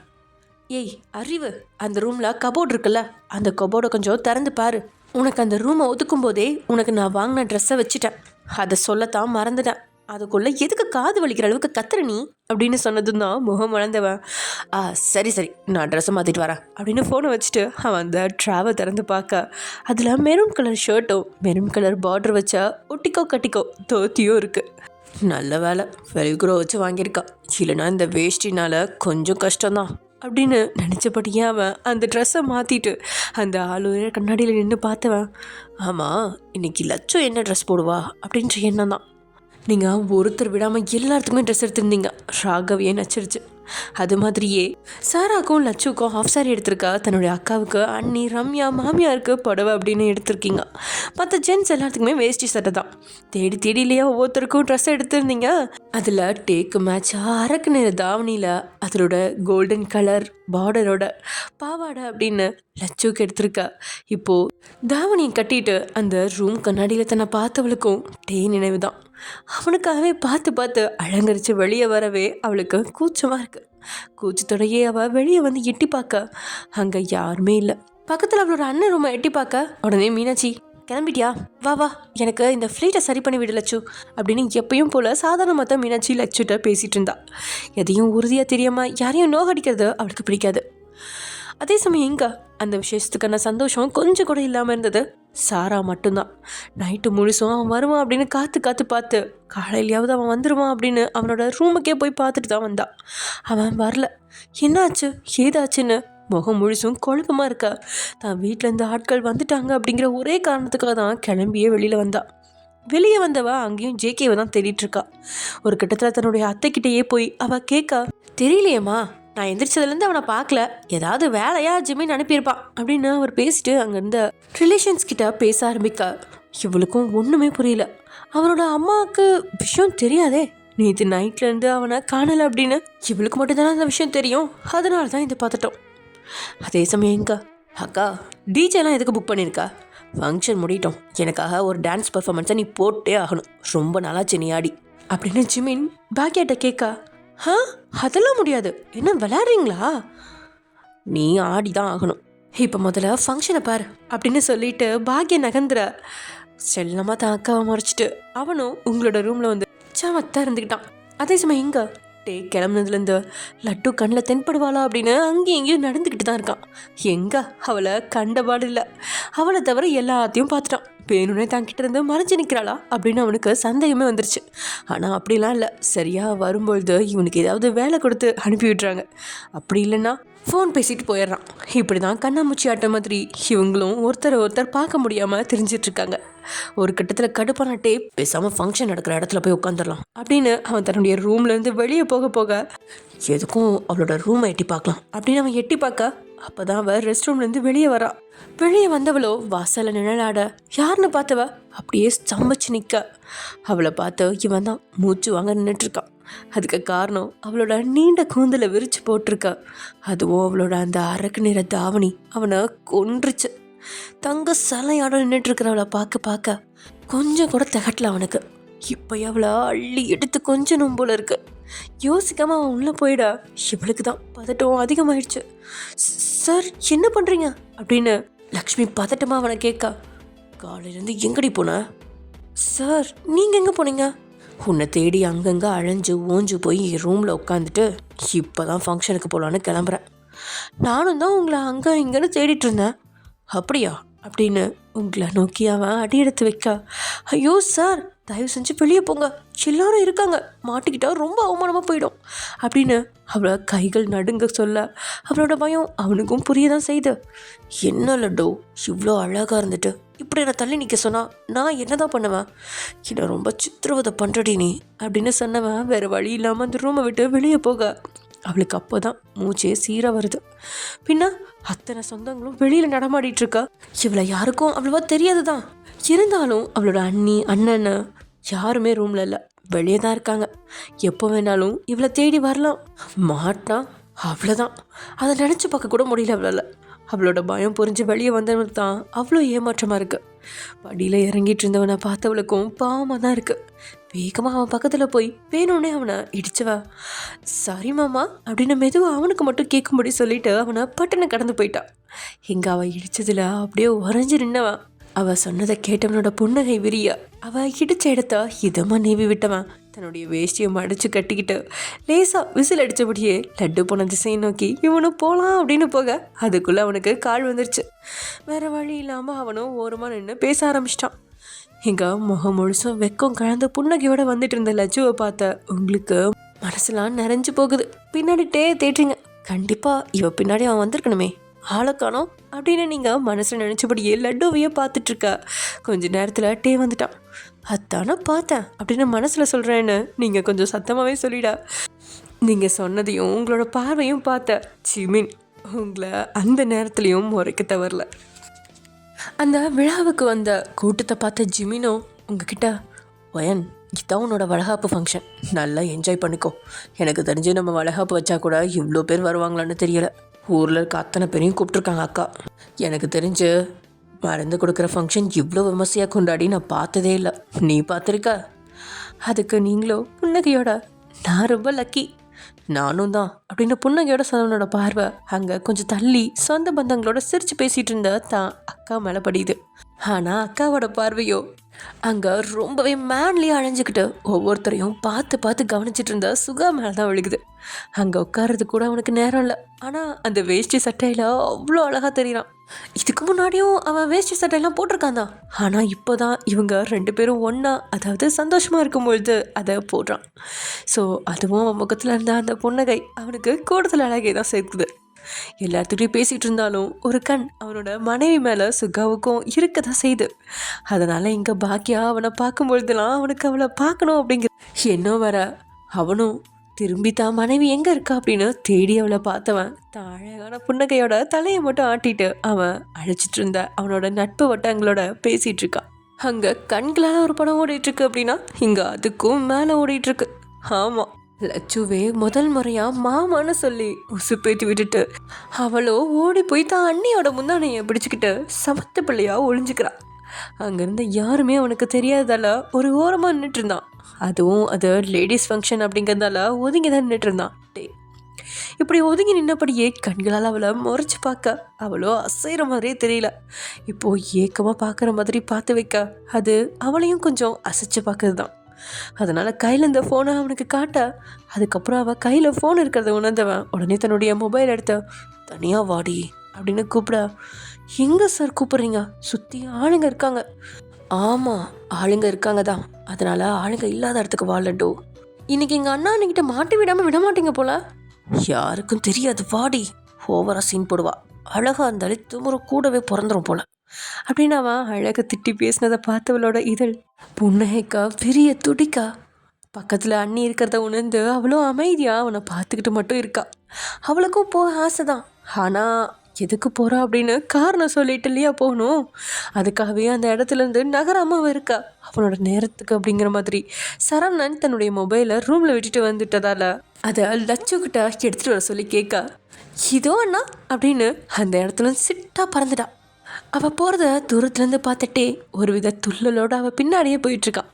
ஏய் அறிவு, அந்த ரூமில் கபோர்டு இருக்குல்ல, அந்த கபோர்டை கொஞ்சம் திறந்து பாரு. உனக்கு அந்த ரூமை ஒதுக்கும் போதே உனக்கு நான் வாங்கின ட்ரெஸ்ஸை வச்சுட்டேன், அதை சொல்லத்தான் மறந்துட்டேன். அதுக்குள்ளே எதுக்கு காது வலிக்கிற அளவுக்கு கத்துற நீ அப்படின்னு சொன்னதும் தான் முகம் வளர்ந்தவன், சரி சரி நான் ட்ரெஸ்ஸை மாற்றிட்டு வரேன் அப்படின்னு ஃபோனை வச்சுட்டு அவன் அந்த ட்ராவை திறந்து பார்க்க அதில் மெரூன் கலர் ஷர்ட்டும் மெரூன் கலர் பார்டர் வச்சா ஒட்டிக்கோ கட்டிக்கோ தோத்தியும் இருக்குது. நல்ல வேலை வெல்க்ரோ வச்சு வாங்கியிருக்கா, இல்லைனா இந்த வேஷ்டினால் கொஞ்சம் கஷ்டம்தான் அப்படின்னு நினச்சபடியே அவன் அந்த ட்ரெஸ்ஸை மாற்றிட்டு அந்த ஆளுநர் கண்ணாடியில் நின்று பார்த்தவன், ஆமாம் இன்னைக்கு லட்சம் என்ன ட்ரெஸ் போடுவா அப்படின்ற எண்ணம் தான். நீங்கள் ஒருத்தர் விடாமல் எல்லாத்துக்குமே ட்ரெஸ் எடுத்திருந்தீங்க, ராகவியே நச்சிருச்சு. அது மாதிரியே சாராக்கும் லட்சுக்கும் ஹாஃப் சாரி எடுத்திருக்கா, தன்னுடைய அக்காவுக்கு அண்ணி ரம்யா மாமியாருக்கு புடவை அப்படின்னு எடுத்திருக்கீங்க. மற்ற ஜென்ஸ் எல்லாத்துக்குமே வேஷ்டி சட்டை தான். தேடி தேடிலையா ஒவ்வொருத்தருக்கும் ட்ரெஸ் எடுத்திருந்தீங்க. அதில் டேக்கு மேட்ச் அரக்கு நிற தாவணியில் அதோட கோல்டன் கலர் பார்டரோட பாவாடை அப்படின்னு லட்சுக்கு எடுத்திருக்கா. இப்போது தாவணியை கட்டிட்டு அந்த ரூம் கண்ணாடியில் தன்னை பார்த்தவளுக்கும் நினைவு தான். அவனுக்காகவே பார்த்து பார்த்து அலங்கரித்து வெளியே வரவே அவளுக்கு கூச்சமாக இருக்குது. கூச்சத்தோடையே அவள் வெளியே வந்து எட்டி பார்க்க அங்கே யாருமே இல்லை. பக்கத்தில் அவளோட அண்ணன் ரூமை எட்டி பார்க்க உடனே மீனாட்சி, கிளம்பிட்டியா, வா வா எனக்கு இந்த ஃப்ளைட்டை சரி பண்ணி விடு லட்சு அப்படின்னு எப்பயும் போல் சாதாரணமாக தான் மீனாட்சி லட்சுட்ட பேசிகிட்டு இருந்தா. எதையும் உறுதியாக தெரியாமல் யாரையும் நோகடிக்கிறது அவளுக்கு பிடிக்காது. அதே சமயம் எங்க அந்த விசேஷத்துக்கான சந்தோஷம் கொஞ்சம் கூட இல்லாமல் இருந்தது. சாரா மட்டும்தான். நைட்டு முழுசும் அவன் வருவான் அப்படின்னு காத்து பார்த்து காலையிலையாவது அவன் வந்துடுவான் அப்படின்னு அவனோட ரூமுக்கே போய் பார்த்துட்டு தான் வந்தான். அவன் வரல. என்னாச்சு ஏதாச்சுன்னு முகம் முழுசும் குழப்பமாக இருக்கா. தான் வீட்டிலேருந்து ஆட்கள் வந்துட்டாங்க அப்படிங்கிற ஒரே காரணத்துக்காக தான் கிளம்பியே வெளியில் வந்தா. வெளியே வந்தவ அங்கேயும் ஜேகேவை தான் தேடிட்டு இருக்கா. ஒரு கட்டத்தில் தன்னுடைய அத்தைக்கிட்டேயே போய் அவள் கேட்க, தெரியலையேம்மா, நான் எந்திரிச்சதுலேருந்து அவனை பார்க்கல, ஏதாவது வேலையா ஜிமின் அனுப்பியிருப்பான் அப்படின்னு அவர் பேசிட்டு அங்கேருந்த ரிலேஷன்ஸ் கிட்ட பேச ஆரம்பிக்க இவளுக்கும் ஒன்றுமே புரியல. அவனோட அம்மாவுக்கு விஷயம் தெரியாதே, நேற்று நைட்லேருந்து அவனை காணலை அப்படின்னு இவளுக்கு மட்டும்தானே அந்த விஷயம் தெரியும். அதனால தான் இதை பார்த்துட்டோம். அதே சமயம் எங்க அக்கா டிஜேலாம் எதுக்கு புக் பண்ணியிருக்கா? ஃபங்க்ஷன் முடியட்டும், எனக்காக ஒரு டான்ஸ் பர்ஃபார்மன்ஸை நீ போட்டே ஆகணும், ரொம்ப நாளாச்சு நீ ஆடி அப்படின்னு ஜிமின் பாக்கியாட்ட கேட்கா. அதெல்லாம் முடியாது, என்ன விளையாடுறீங்களா? நீ ஆடி தான் ஆகணும், இப்போ முதல்ல ஃபங்க்ஷனை பாரு அப்படின்னு சொல்லிட்டு பாக்கிய நகர்ந்துற செல்லமாக தான் அக்காவை முறைச்சிட்டு அவனும் உங்களோட ரூமில் வந்து சமத்தான் இருந்துக்கிட்டான். அதே சமயம் எங்க கிளம்புனதுலேருந்து லட்டு கண்ணில் தென்படுவாளா அப்படின்னு அங்கேயும் இங்கேயும் நடந்துக்கிட்டு தான் இருக்கான். எங்க அவளை கண்டபாடு இல்லை. அவளை தவிர எல்லாத்தையும் பார்த்துட்டான். வேணும்னே தாங்கிட்டு இருந்து மறைஞ்சு நிற்கிறாளா அப்படின்னு அவனுக்கு சந்தேகமே வந்துருச்சு. ஆனால் அப்படிலாம் இல்லை. சரியாக வரும்பொழுது இவனுக்கு ஏதாவது வேலை கொடுத்து அனுப்பி விட்டுறாங்க. அப்படி இல்லைன்னா ஃபோன் பேசிட்டு போயிடுறான். இப்படி தான் கண்ணாமூச்சி ஆட்ட மாதிரி இவங்களும் ஒருத்தர் பார்க்க முடியாமல் தெரிஞ்சிட்ருக்காங்க. ஒரு கட்டத்தில் கடுப்பான பேசாமல் ஃபங்க்ஷன் நடக்கிற இடத்துல போய் உட்காந்துடலாம் அப்படின்னு அவன் தன்னுடைய ரூம்லேருந்து வெளியே போக எதுக்கும் அவளோட ரூமை எட்டி பார்க்கலாம் அப்படின்னு அவன் எட்டி பார்க்க அப்போ தான் அவள் ரெஸ்ட் ரூம்லேருந்து வெளியே வரா. வெளியே வந்தவளோ வாசலில் நிழலாட யாருன்னு பார்த்தவ அப்படியே ஸ்தம்பிச்சு நிற்க. அவளை பார்த்து இவன் தான் மூச்சு வாங்க நின்றுட்டுருக்கான். அதுக்கு காரணம் அவளோட நீண்ட கூந்தலை விரிச்சு போட்டிருக்க. அதுவும் அவளோட அந்த அரக்கு நிற தாவணி அவனை கொன்றுச்சு. தங்க சலையாட நின்றுட்டுருக்கிறவளை பார்க்க கொஞ்சம் கூட திகட்டல அவனுக்கு. இப்போ அவளை அள்ளி எடுத்து கொஞ்சம் போல இருக்கு. யோசிக்காம அவன் உள்ளே போயிட இவளுக்கு தான் பதட்டம் அதிகமாயிடுச்சு. சார் என்ன பண்ணுறீங்க அப்படின்னு லக்ஷ்மி பதட்டமாக அவனை கேட்க, காலையிலேருந்து எங்கடி போன? சார் நீங்கள் எங்கே போனீங்க? உன்னை தேடி அங்கங்கே அழைஞ்சு ஓஞ்சு போய் ரூமில் உட்காந்துட்டு இப்போ தான் ஃபங்க்ஷனுக்கு போகலான்னு கிளம்புறேன். நானும் தான் உங்களை அங்கே இங்கேன்னு தேடிட்டு இருந்தேன். அப்படியா அப்படின்னு உங்களை நோக்கி அவன் அடி எடுத்து வைக்க, ஐயோ சார் தயவு செஞ்சு வெளியே போங்க, எல்லாரும் இருக்காங்க, மாட்டிக்கிட்டா ரொம்ப அவமானமாக போயிடும் அப்படின்னு அவளை கைகள் நடுங்க சொல்ல அவளோட பயம் அவனுக்கும் புரிய தான் செய்யுது. என்ன லட்டு இவ்வளோ அழகாக இருந்துட்டு இப்படி என்னை தள்ளி நிற்க சொன்னா நான் என்ன தான் பண்ணுவேன்? என்னை ரொம்ப சித்திரவதை பண்ணுறடி நீ அப்படின்னு சொன்னவன் வேறு வழி இல்லாமல் அந்த ரூமை விட்டு வெளியே போக அவளுக்கு அப்போ தான் மூச்சே சீராக வருது. பின்ன அத்தனை சொந்தங்களும் வெளியில் நடமாடிட்டுருக்கா. இவளை யாருக்கும் அவ்வளோவா தெரியாது தான். இருந்தாலும் அவளோட அண்ணி அண்ணன் யாருமே ரூமில் இல்லை, வெளியே தான் இருக்காங்க. எப்போ வேணாலும் இவளை தேடி வரலாம். மாட்டா அவ்வளோதான். அதை நினச்சி பார்க்க கூட முடியல அவளால். அவளோட பயம் புரிஞ்சு வெளியே வந்தவனுக்கு தான் அவ்வளோ ஏமாற்றமாக இருக்குது. படியில் இறங்கிட்டு இருந்தவனை பார்த்தவளுக்கும் பாவமாக தான் இருக்குது. வேகமாக அவன் பக்கத்தில் போய் வேணும்னே அவனை இடிச்சவா. சாரி மாமா அப்படின்னு மெதுவாக அவனுக்கு மட்டும் கேட்கும்படி சொல்லிட்டு அவனை பட்டுன்னு கடந்து போயிட்டான். எங்கே அவள் இடித்ததில் அப்படியே உறைஞ்சி நின்னவன். அவள் சொன்னதை கேட்டவனோட புன்னகை விரிய அவள் இடித்த இடத்த இதமாக நீவி விட்டவன் தன்னுடைய வேஷ்டியை மடித்து கட்டிக்கிட்டு லேசாக விசில் அடித்தபடியே லட்டு போன திசையை நோக்கி இவனும் போகலாம் அப்படின்னு போக அதுக்குள்ளே அவனுக்கு கால் வந்துருச்சு. வேறு வழி இல்லாமல் அவனும் ஓரமாக நின்று பேச ஆரம்பிச்சிட்டான். எங்கள் முகம் முழுசும் வெக்கம் கலந்து புன்னகையோடு வந்துட்டு இருந்த லட்சுவை பார்த்த உங்களுக்கு மனசுலாம் நிறைஞ்சு போகுது. பின்னாடிட்டே தேட்டுறீங்க. கண்டிப்பாக இவ பின்னாடி அவன் வந்திருக்கணுமே, ஆளை காணோம் அப்படின்னு நீங்கள் மனசில் நினச்சபடியே லட்டுவையே பார்த்துட்ருக்க. கொஞ்ச நேரத்தில் டே வந்துட்டான். அதானே பார்த்தேன் அப்படின்னு மனசில் சொல்கிறேன்னு நீங்கள் கொஞ்சம் சத்தமாகவே சொல்லிடா. நீங்கள் சொன்னதையும் உங்களோட பார்வையும் பார்த்த ஜிமின் உங்களை அந்த நேரத்துலையும் முறைக்க தவறல. அந்த விழாவுக்கு வந்த கூட்டத்தை பார்த்த ஜிமினோ உங்ககிட்ட ஒயன் இதான் உன்னோட வளகாப்பு ஃபங்க்ஷன், நல்லா என்ஜாய் பண்ணிக்கோ. எனக்கு தெரிஞ்சு நம்ம வளகாப்பு வச்சா கூட இவ்வளோ பேர் வருவாங்களான்னு தெரியலை. ஊரில் இருக்க அத்தனை பேரையும் கூப்பிட்ருக்காங்க அக்கா. எனக்கு தெரிஞ்சு மருந்து கொடுக்குற ஃபங்க்ஷன் இவ்வளோ விமர்சையாக கொண்டாடி நான் பார்த்ததே இல்லை. நீ பார்த்துருக்க? அதுக்கு நீங்களோ புன்னகையோட நான் ரொம்ப லக்கி, நானும் தான் அப்படின்னு புன்னகையோட சொன்னவனோட பார்வை அங்கே கொஞ்சம் தள்ளி சொந்த பந்தங்களோட சிரித்து பேசிகிட்டு இருந்த தான் அக்கா மேலே படியுது. ஆனால் அக்காவோட பார்வையோ அங்கே ரொம்பவே மேன்லியாக அழைஞ்சிக்கிட்டு ஒவ்வொருத்தரையும் பார்த்து பார்த்து கவனிச்சிட்டு இருந்த சுகா மேலே தான் விழுகுது. அங்கே உட்கார்றது கூட அவனுக்கு நேரம் இல்லை. ஆனால் அந்த வேஷ்டி சட்டையில் அவ்வளோ அழகாக தெரியறான். இதுக்கு முன்னாடியும் அவன் வேஷ்டி சட்டையெல்லாம் போட்டிருக்கான் தான். ஆனால் இப்போ தான் இவங்க 2 பேரும் ஒன்றா, அதாவது சந்தோஷமாக இருக்கும்பொழுது அதை போடுறான். ஸோ அதுவும் அவன் முகத்தில் இருந்த அந்த புன்னகை அவனுக்கு கூடுதல் அழகை தான் சேர்க்குது. எல்லாத்துக்கிட்டையும் பேசிகிட்டு இருந்தாலும் ஒரு கண் அவனோட மனைவி மேலே சுகாவுக்கும் இருக்க தான் செய்யுது. அதனால் இங்கே பாக்கியா அவனை பார்க்கும்பொழுதுலாம் அவனுக்கு அவளை பார்க்கணும் அப்படிங்கிற என்ன வர அவனும் திரும்பி தான் மனைவி எங்கே இருக்கா அப்படின்னு தேடி அவளை பார்த்தவன் தான் அழகான புன்னகையோட தலையை மட்டும் ஆட்டிட்டு அவன் அழைச்சிட்டு இருந்த அவனோட நட்பு வட்டங்களோட பேசிகிட்டு இருக்கான். அங்கே கண்களால் ஒரு படம் ஓடிட்டுருக்கு அப்படின்னா இங்கே அதுக்கும் மேலே ஓடிட்டுருக்கு. ஆமாம், லட்சுவே முதல் முறையாக மாமான்னு சொல்லி உசுப்பேற்றி விட்டுட்டு அவளோ ஓடி போய் தான் அண்ணியோட முந்தானையை பிடிச்சிக்கிட்டு சமத்து பிள்ளையாக ஒளிஞ்சுக்கிறான். அங்கேருந்து யாருமே அவனுக்கு தெரியாததால ஒரு ஓரமாக நின்றுட்டு இருந்தான். அதுவும் அது லேடிஸ் ஃபங்க்ஷன் அப்படிங்கிறதால ஒதுங்கி தான் நின்றுட்டு இருந்தான். இப்படி ஒதுங்கி நின்னபடியே கண்களால் அவளை முறைச்சி பார்க்க அவளோ அசைகிற மாதிரியே தெரியல. இப்போது ஏக்கமாக பார்க்குற மாதிரி பார்த்து வைக்க அது அவளையும் கொஞ்சம் அசைச்சு பார்க்கறது தான். அதனால் கையில் இந்த ஃபோனை அவனுக்கு காட்ட அதுக்கப்புறம் அவள் கையில் ஃபோன் இருக்கிறத உணர்ந்தவன் உடனே தன்னுடைய மொபைல் எடுத்த தனியாக வாடி அப்படின்னு கூப்பிட, எங்கே சார் கூப்பிட்றீங்க, சுற்றி ஆளுங்க இருக்காங்க. ஆமாம், ஆளுங்க இருக்காங்க தான், அதனால் ஆளுங்க இல்லாத இடத்துக்கு வாழட்டோ. இன்றைக்கி எங்கள் அண்ணா அன்னைக்கிட்ட மாட்டி விடாமல் விட மாட்டீங்க போல. யாருக்கும் தெரியாது வாடி, ஓவராக சீன் போடுவா, அழகாக இருந்தாலும் துமுறை கூடவே பிறந்துடும் போல அப்படின்னு அவன் அழகாக திட்டி பேசினதை பார்த்தவளோட இதழ் புன்னகைக்கா பெரிய துடிக்கா. பக்கத்தில் அண்ணி இருக்கிறத உணர்ந்து அவளும் அமைதியாக அவனை பார்த்துக்கிட்டு மட்டும் இருக்கா. அவளுக்கும் போக ஆசை தான். ஆனால் எதுக்கு போகிறா அப்படின்னு காரணம் சொல்லிட்டு இல்லையா போகணும். அதுக்காகவே அந்த இடத்துலேருந்து நகராமல் இருக்கா அவனோட நேரத்துக்கு அப்படிங்கிற மாதிரி. சரவணன் தன்னுடைய மொபைலை ரூமில் விட்டுட்டு வந்துட்டதால அதை லட்சுக்கிட்ட எடுத்துகிட்டு வர சொல்லி கேட்க, இதோ அண்ணா அப்படின்னு அந்த இடத்துல சிட்டாக பறந்துட்டான். அவள் போகிறத தூரத்துலேருந்து பார்த்துட்டே ஒரு வித துள்ளலோடு அவள் பின்னாடியே போயிட்டுருக்கான்.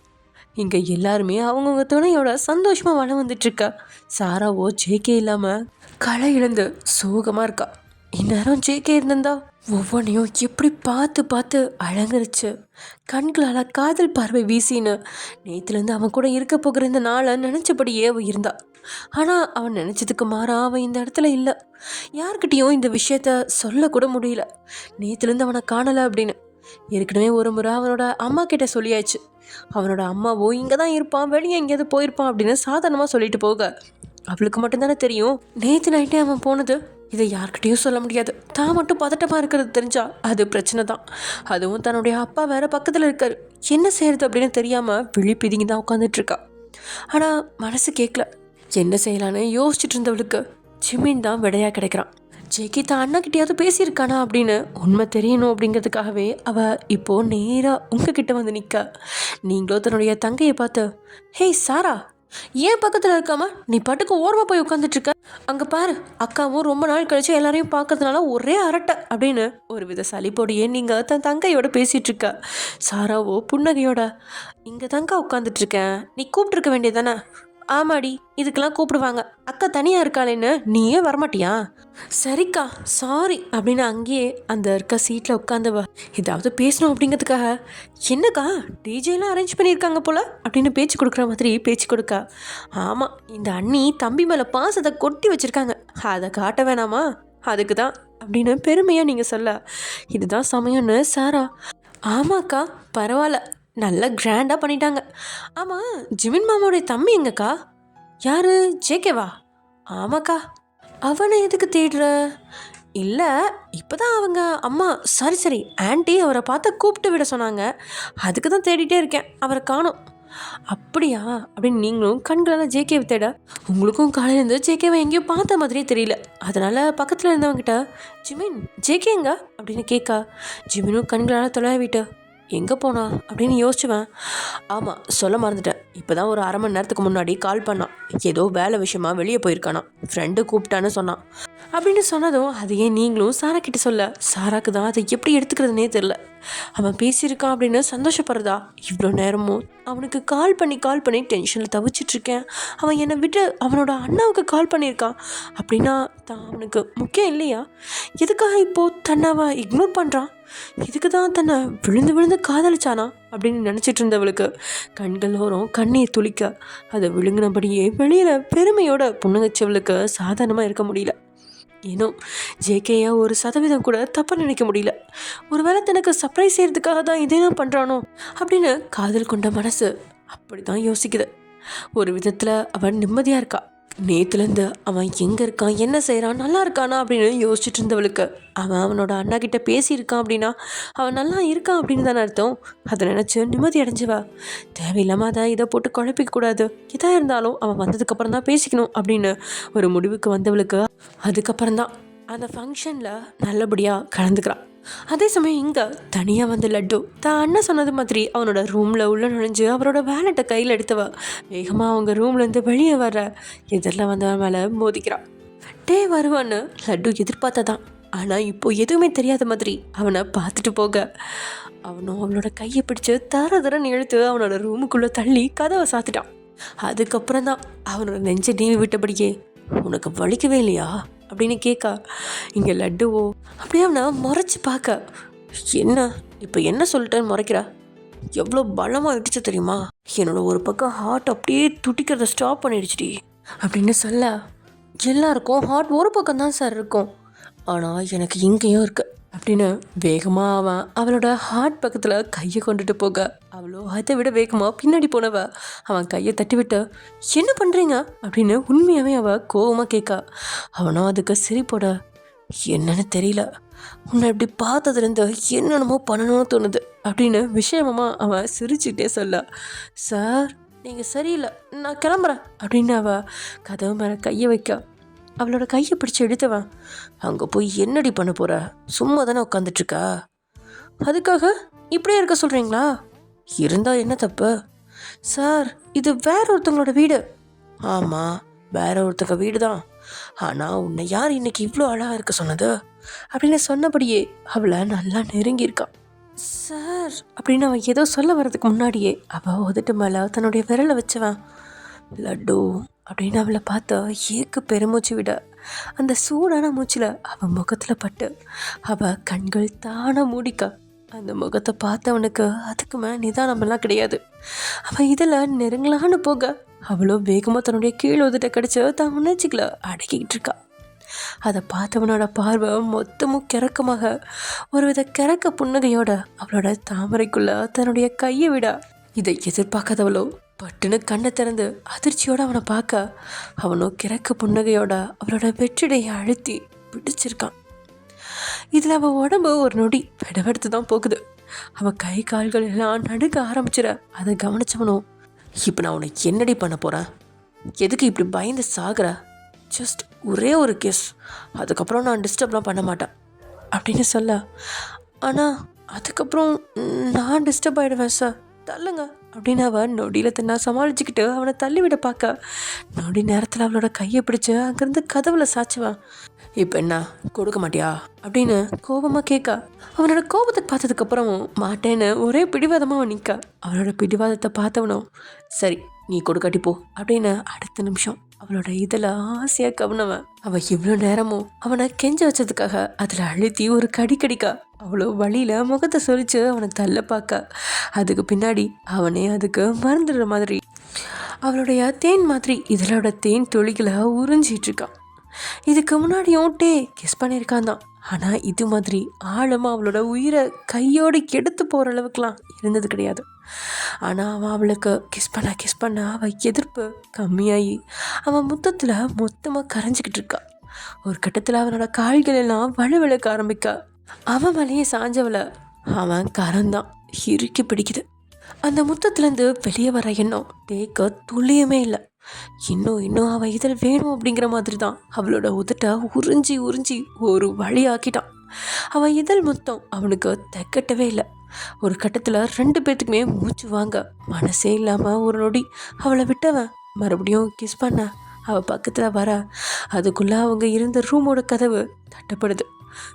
இங்கே எல்லாருமே அவங்கவுங்க துணையோட சந்தோஷமாக வளம் வந்துட்டுருக்கா. சாராவோ ஜேகே இல்லாமல் களை இழந்து சோகமாக இருக்கா. இந்நேரம் ஜேகே இருந்திருந்தா ஒவ்வொன்றையும் எப்படி பார்த்து பார்த்து அலங்கரிச்சு கண்களால் காதல் பார்வை வீசின்னு நேற்றுலேருந்து அவன் கூட இருக்க போகிற இந்த நாளை நினச்சபடியே அவள் இருந்தா. ஆனால் அவன் நினச்சதுக்கு மாறா அவன் இந்த இடத்துல இல்லை. யார்கிட்டையும் இந்த விஷயத்த சொல்லக்கூட முடியல. நேற்றுலேருந்து அவனை காணலை அப்படின்னு. ஏற்கனவே ஒரு முறை அவனோட அம்மா கிட்ட சொல்லியாச்சு. அவனோட அம்மாவோ இங்கே தான் இருப்பான், வெளியே எங்கேயாவது போயிருப்பான் அப்படின்னு சாதாரணமாக சொல்லிட்டு போக அவளுக்கு மட்டும்தானே தெரியும் நேற்று நைட்டே அவன் போனது. இதை யார்கிட்டையும் சொல்ல முடியாது. தான் மட்டும் பதட்டமாக இருக்கிறது தெரிஞ்சா அது பிரச்சனை தான். அதுவும் தன்னுடைய அப்பா வேற பக்கத்தில் இருக்காரு. என்ன செய்யறது அப்படின்னு தெரியாமல் விழி பிதுங்கி தான் உட்காந்துட்ருக்கா. ஆனால் மனசு கேட்கல. என்ன செய்யலான்னு யோசிச்சுட்டு இருந்தவளுக்கு ஜிமின் தான் விடையாக கிடைக்கிறான். ஜேகே தான் அண்ணாக்கிட்டையாவது பேசியிருக்கானா அப்படின்னு உண்மை தெரியணும் அப்படிங்கிறதுக்காகவே அவள் இப்போது நேராக உங்ககிட்ட வந்து நிற்க. நீங்களோ தன்னுடைய தங்கையை பார்த்து, ஹே சாரா ஏன் பக்கத்தில் இருக்காம நீ பாட்டுக்கு ஓரமாக போய் உட்காந்துட்ருக்க. அங்கே பாரு, அக்காவும் ரொம்ப நாள் கழிச்சு எல்லாரையும் பார்க்கறதுனால ஒரே அரட்டை அப்படின்னு ஒரு வித சலிப்போடையே நீங்கள் தன் தங்கையோட பேசிகிட்டு இருக்க. சாராவோ புன்னகையோட, இங்கே தங்கா உட்காந்துட்ருக்கேன், நீ கூப்பிட்டுருக்க வேண்டியதானே. ஆமாடி, இதுக்கெல்லாம் கூப்பிடுவாங்க, அக்கா தனியாக இருக்காளேன்னு நீயே வரமாட்டியா. சரிக்கா சாரி அப்படின்னு அங்கேயே அந்த இருக்க சீட்டில் உட்காந்தவ ஏதாவது பேசணும் அப்படிங்கிறதுக்காக, என்னக்கா டிஜேலாம் அரேஞ்ச் பண்ணியிருக்காங்க போல் அப்படின்னு பேச்சு கொடுக்குற மாதிரி பேச்சு கொடுக்கா. ஆமாம், இந்த அண்ணி தம்பி மேலே பாசத்தை கொட்டி வச்சுருக்காங்க, அதை காட்ட வேணாமா, அதுக்கு தான் அப்படின்னு பெருமையாக நீங்கள் சொல்ல, இதுதான் சமயம்னு சாரா. ஆமாக்கா பரவாயில்ல, நல்லா கிராண்டாக பண்ணிட்டாங்க. ஆமாம், ஜிமின் மாமாவுடைய தம்பி எங்கக்கா? யார், ஜேகேவா? ஆமாக்கா. அவனை எதுக்கு தேடுற? இல்லை, இப்போ தான் அவங்க அம்மா சரி ஆன்ட்டி அவரை பார்த்து கூப்பிட்டு விட சொன்னாங்க, அதுக்கு தான் தேடிட்டே இருக்கேன், அவரை காணோம். அப்படியா அப்படின்னு நீங்களும் கண்களால் ஜேகேவை தேட, உங்களுக்கும் காலையிலேருந்து ஜேகேவை எங்கேயோ பார்த்த மாதிரியே தெரியல. அதனால் பக்கத்தில் இருந்தவங்கிட்ட ஜிமின் ஜேகேங்க அப்படின்னு கேட்கா. ஜிமினும் கண்களால் தொலைவிட்ட, எங்கே போனா அப்படின்னு யோசிச்சுவேன். ஆமாம் சொல்ல மறந்துட்டேன், இப்போ தான் ஒரு அரை மணி நேரத்துக்கு முன்னாடி கால் பண்ணான், ஏதோ வேலை விஷயமா வெளியே போயிருக்கானா, ஃப்ரெண்டு கூப்பிட்டான்னு சொன்னான் அப்படின்னு சொன்னதும் அதையே நீங்களும் சாரா கிட்ட சொல்ல, சாராக்கு தான் அதை எப்படி எடுத்துக்கிறதுனே தெரில. அவன் பேசியிருக்கான் அப்படின்னு சந்தோஷப்படுறதா, இவ்வளோ நேரமும் அவனுக்கு கால் பண்ணி டென்ஷனில் தவிச்சிட்ருக்கேன், அவன் என்னை விட்டு அவனோட அண்ணாவுக்கு கால் பண்ணியிருக்கான் அப்படின்னா தான் அவனுக்கு முக்கியம் இல்லையா, எதுக்காக இப்போது தன்னை அவன் இக்னோர் பண்ணுறான், இதுக்கு தான் தன்னை விழுந்து காதலிச்சானா அப்படின்னு நினச்சிட்டு இருந்தவளுக்கு கண்கள் ஓரம் கண்ணீர் துளிக்க, அதை விழுங்கினபடியே வெளியில் பெருமையோட புன்னகைச்சவளுக்கு சாதாரணமாக இருக்க முடியல. ஏனோ ஜேகேயா 1% கூட தப்பாக நினைக்க முடியல. ஒருவேளை தனக்கு சர்ப்ரைஸ் செய்கிறதுக்காக தான் இதெல்லாம் பண்ணுறானோ அப்படின்னு காதல் கொண்ட மனசு அப்படி தான் யோசிக்குது. ஒரு விதத்தில் அவன் நிம்மதியாக இருக்கா. நேற்றுலேருந்து அவன் எங்கே இருக்கான், என்ன செய்கிறான், நல்லா இருக்கானா அப்படின்னு யோசிச்சுட்டு இருந்தவளுக்கு அவனோட அண்ணா கிட்டே பேசியிருக்கான் அப்படின்னா அவன் நல்லா இருக்கான் அப்படின்னு தானே அர்த்தம். அதை நினச்சி நிம்மதி அடைஞ்சவா, தேவையில்லாமல் அதை இதை போட்டு குழப்பிக்கக்கூடாது, எதாக இருந்தாலும் அவன் வந்ததுக்கப்புறம் தான் பேசிக்கணும் அப்படின்னு ஒரு முடிவுக்கு வந்தவளுக்கு அதுக்கப்புறம் தான் அந்த ஃபங்க்ஷனில் நல்லபடியாக கலந்துக்கிறான். அதே சமயம் இங்கே தனியாக வந்த லட்டு தான் அண்ணன் சொன்னது மாதிரி அவனோட ரூமில் உள்ள நுழைஞ்சு அவரோட வேலட்டை கையில் எடுத்தவ வேகமாக அவங்க ரூம்லேருந்து வெளியே வர எதிரில் வந்தவன் மேலே மோதிக்கிறான். வருவான்னு லட்டு எதிர்பார்த்ததான், ஆனால் இப்போ எதுவுமே தெரியாத மாதிரி அவனை பார்த்துட்டு போக அவனும் அவனோட கையை பிடிச்சி தரன்னு இழுத்து அவனோட ரூமுக்குள்ளே தள்ளி கதவை சாத்திட்டான். அதுக்கப்புறம் தான் அவனோட நெஞ்சை நீவி விட்டபடியே, உனக்கு வலிக்கவே இல்லையா அப்படின்னு கேட்கா. இங்கே லட்டுவோ அப்படியே அவனை முறைச்சி பார்க்க, என்ன இப்போ என்ன சொல்லிட்டேன்னு முறைக்கிறா, எவ்வளோ பலமாக இடிச்சு தெரியுமா, என்னோட ஒரு பக்கம் ஹார்ட் அப்படியே துடிக்கிறத ஸ்டாப் பண்ணிடுச்சுடி அப்படின்னு சொல்ல, எல்லாருக்கும் ஹார்ட் ஒரு பக்கம் தான் சார் இருக்கும், ஆனால் எனக்கு இங்கேயும் இருக்குது அப்படின்னு வேகமாக அவளோட ஹார்ட் பக்கத்தில் கையை கொண்டுட்டு போக அவளோ அதை விட வேகமாக பின்னாடி போனவ அவன் கையை தட்டி விட்டு, என்ன பண்ணுறீங்க அப்படின்னு உண்மையாகவே அவள் கோவமாக கேட்கா. அவனும் அதுக்கு சிரிப்போட, என்னன்னு தெரியல, உன்னை இப்படி பார்த்ததுலேருந்து என்னென்னமோ பண்ணணும்னு தோணுது அப்படின்னு விஷயமாக அவன் சிரிச்சுக்கிட்டே சொல்ல, சார் நீங்கள் சரியில்லை, நான் கிளம்புறேன் அப்படின்னு அவள் கதவு மேலே கையை வைக்க அவளோட கையை பிடிச்சி எடுத்தவன், அங்கே போய் என்னடி பண்ண போகிற, சும்மா தானே உட்காந்துட்ருக்கா, அதுக்காக இப்படியே இருக்க சொல்கிறீங்களா, இருந்தால் என்ன தப்பு, சார் இது வேற ஒருத்தவங்களோட வீடு. ஆமாம் வேற ஒருத்தங்க வீடு தான், ஆனால் உன்னை யார் இன்னைக்கு இவ்வளோ அழகாக இருக்க சொன்னது அப்படின்னு சொன்னபடியே அவளை நல்லா நெருங்கியிருக்கான். சார் அப்படின்னு அவன் ஏதோ சொல்ல வர்றதுக்கு முன்னாடியே அவள் உதட்டு மேலே தன்னுடைய விரலை வச்சவன், லட்டு அப்படின்னு அவளை பார்த்தா ஏக்கு பெருமூச்சு விட அந்த சூடான மூச்சில் அவன் முகத்தில் பட்டு அவள் கண்கள் தானாக மூடிக்க, அந்த முகத்தை பார்த்தவனுக்கு அதுக்கு மேலே நிதானமெல்லாம் கிடையாது. அவன் இதில் நெருங்கலான்னு போக அவ்வளோ வேகமாக தன்னுடைய கீழ் உதட்ட கடிச்சு தான் உணர்ச்சிகளை அடக்கிக்கிட்டு இருக்கா. அதை பார்த்தவனோட பார்வை மொத்தமும் கிறக்கமாக ஒருவித கிறக்க புன்னகையோட அவளோட தாமரைக்குள்ள தன்னுடைய கையை விட, இதை எதிர்பார்க்காதவளோ பட்டுன்னு கண்ணை திறந்து அதிர்ச்சியோடு அவனை பார்க்க அவனோ கிறக்க புன்னகையோட அவளோட வெற்றிடையை அழுத்தி பிடிச்சிருக்கான். இதில் அவள் உடம்பு ஒரு நொடி வெடவெடுத்து தான் போகுது. அவள் கை கால்கள் எல்லாம் நடுக்க ஆரம்பிச்சிட அதை கவனிச்சவனும், இப்போ நான் உனக்கு என்னடி பண்ண போகிறேன், எதுக்கு இப்படி பயந்து சாகிற, ஜஸ்ட் ஒரே ஒரு கிஸ், அதுக்கப்புறம் நான் டிஸ்டர்ப்லாம் பண்ண மாட்டேன் அப்படின்னு சொல்ல, ஆனால் அதுக்கப்புறம் நான் டிஸ்டர்ப் ஆகிடுவேன் சார், தள்ளுங்க அப்படின்னு அவன் நொடியில் தன்னை சமாளிச்சுக்கிட்டு அவனை தள்ளிவிட பார்க்க நொடி நேரத்தில் அவளோட கையை பிடிச்சு அங்கேருந்து கதவுல சாச்சுவான். இப்போ என்ன கொடுக்க மாட்டியா அப்படின்னு கோபமாக கேட்க அவனோட கோபத்துக்கு பார்த்ததுக்கப்புறமும் மாட்டேன்னு ஒரே பிடிவாதமாக அவன் நிற்க அவனோட பிடிவாதத்தை பார்த்தவனும் சரி நீ கொடுக்காட்டி போ அப்படின்னு அடுத்த நிமிஷம் அவளோட இதில் ஆசையாக கவனவன். அவள் இவ்வளோ நேரமும் அவனை கெஞ்ச வச்சதுக்காக அதில் அழுத்தி ஒரு கடிக்கா அவ்வளோ வழியில் முகத்தை சொலிச்சு அவனை தள்ள பார்க்க அதுக்கு பின்னாடி அவனே அதுக்கு மறந்துடுற மாதிரி அவளுடைய தேன் மாதிரி இதழோட தேன் துளிகளை உறிஞ்சிட்டு இருக்கான். இதுக்கு முன்னாடியும் கிஸ் பண்ணியிருக்கான் தான். ஆனால் இது மாதிரி ஆழமாக அவளோட உயிரை கையோடு கெடுத்து போகிற அளவுக்குலாம் இருந்தது கிடையாது. ஆனால் அவன் அவளுக்கு கிஸ் பண்ண அவள் எதிர்ப்பு கம்மியாகி அவன் முத்தத்தில் மொத்தமாக கரைஞ்சிக்கிட்டு இருக்கா. ஒரு கட்டத்தில் அவனோட கால்கள் எல்லாம் வலுவிழக்க ஆரம்பிக்க அவன் மேலேயே சாஞ்சவளை அவன் கரந்தான் இறுக்கி பிடிக்குது. அந்த முத்தத்துலேருந்து வெளியே வர எண்ணம் தேக்க துளியுமே இல்லை. இன்னும் அவள் இதழ் வேணும் அப்படிங்கிற மாதிரி தான் அவளோட உதட்டை உறிஞ்சி ஒரு வழி ஆக்கிட்டான். அவன் இதழ் முத்தம் அவனுக்கு தெக்கட்டவே இல்லை. ஒரு கட்டத்தில் 2 பேர்த்துக்குமே மூச்சு வாங்க மனசே இல்லாமல் ஒரு நொடி அவளை விட்டவன் மறுபடியும் கிஸ் பண்ண அவள் பக்கத்தில் வர அதுக்குள்ளே அவங்க இருந்த ரூமோட கதவு தட்டப்படுது.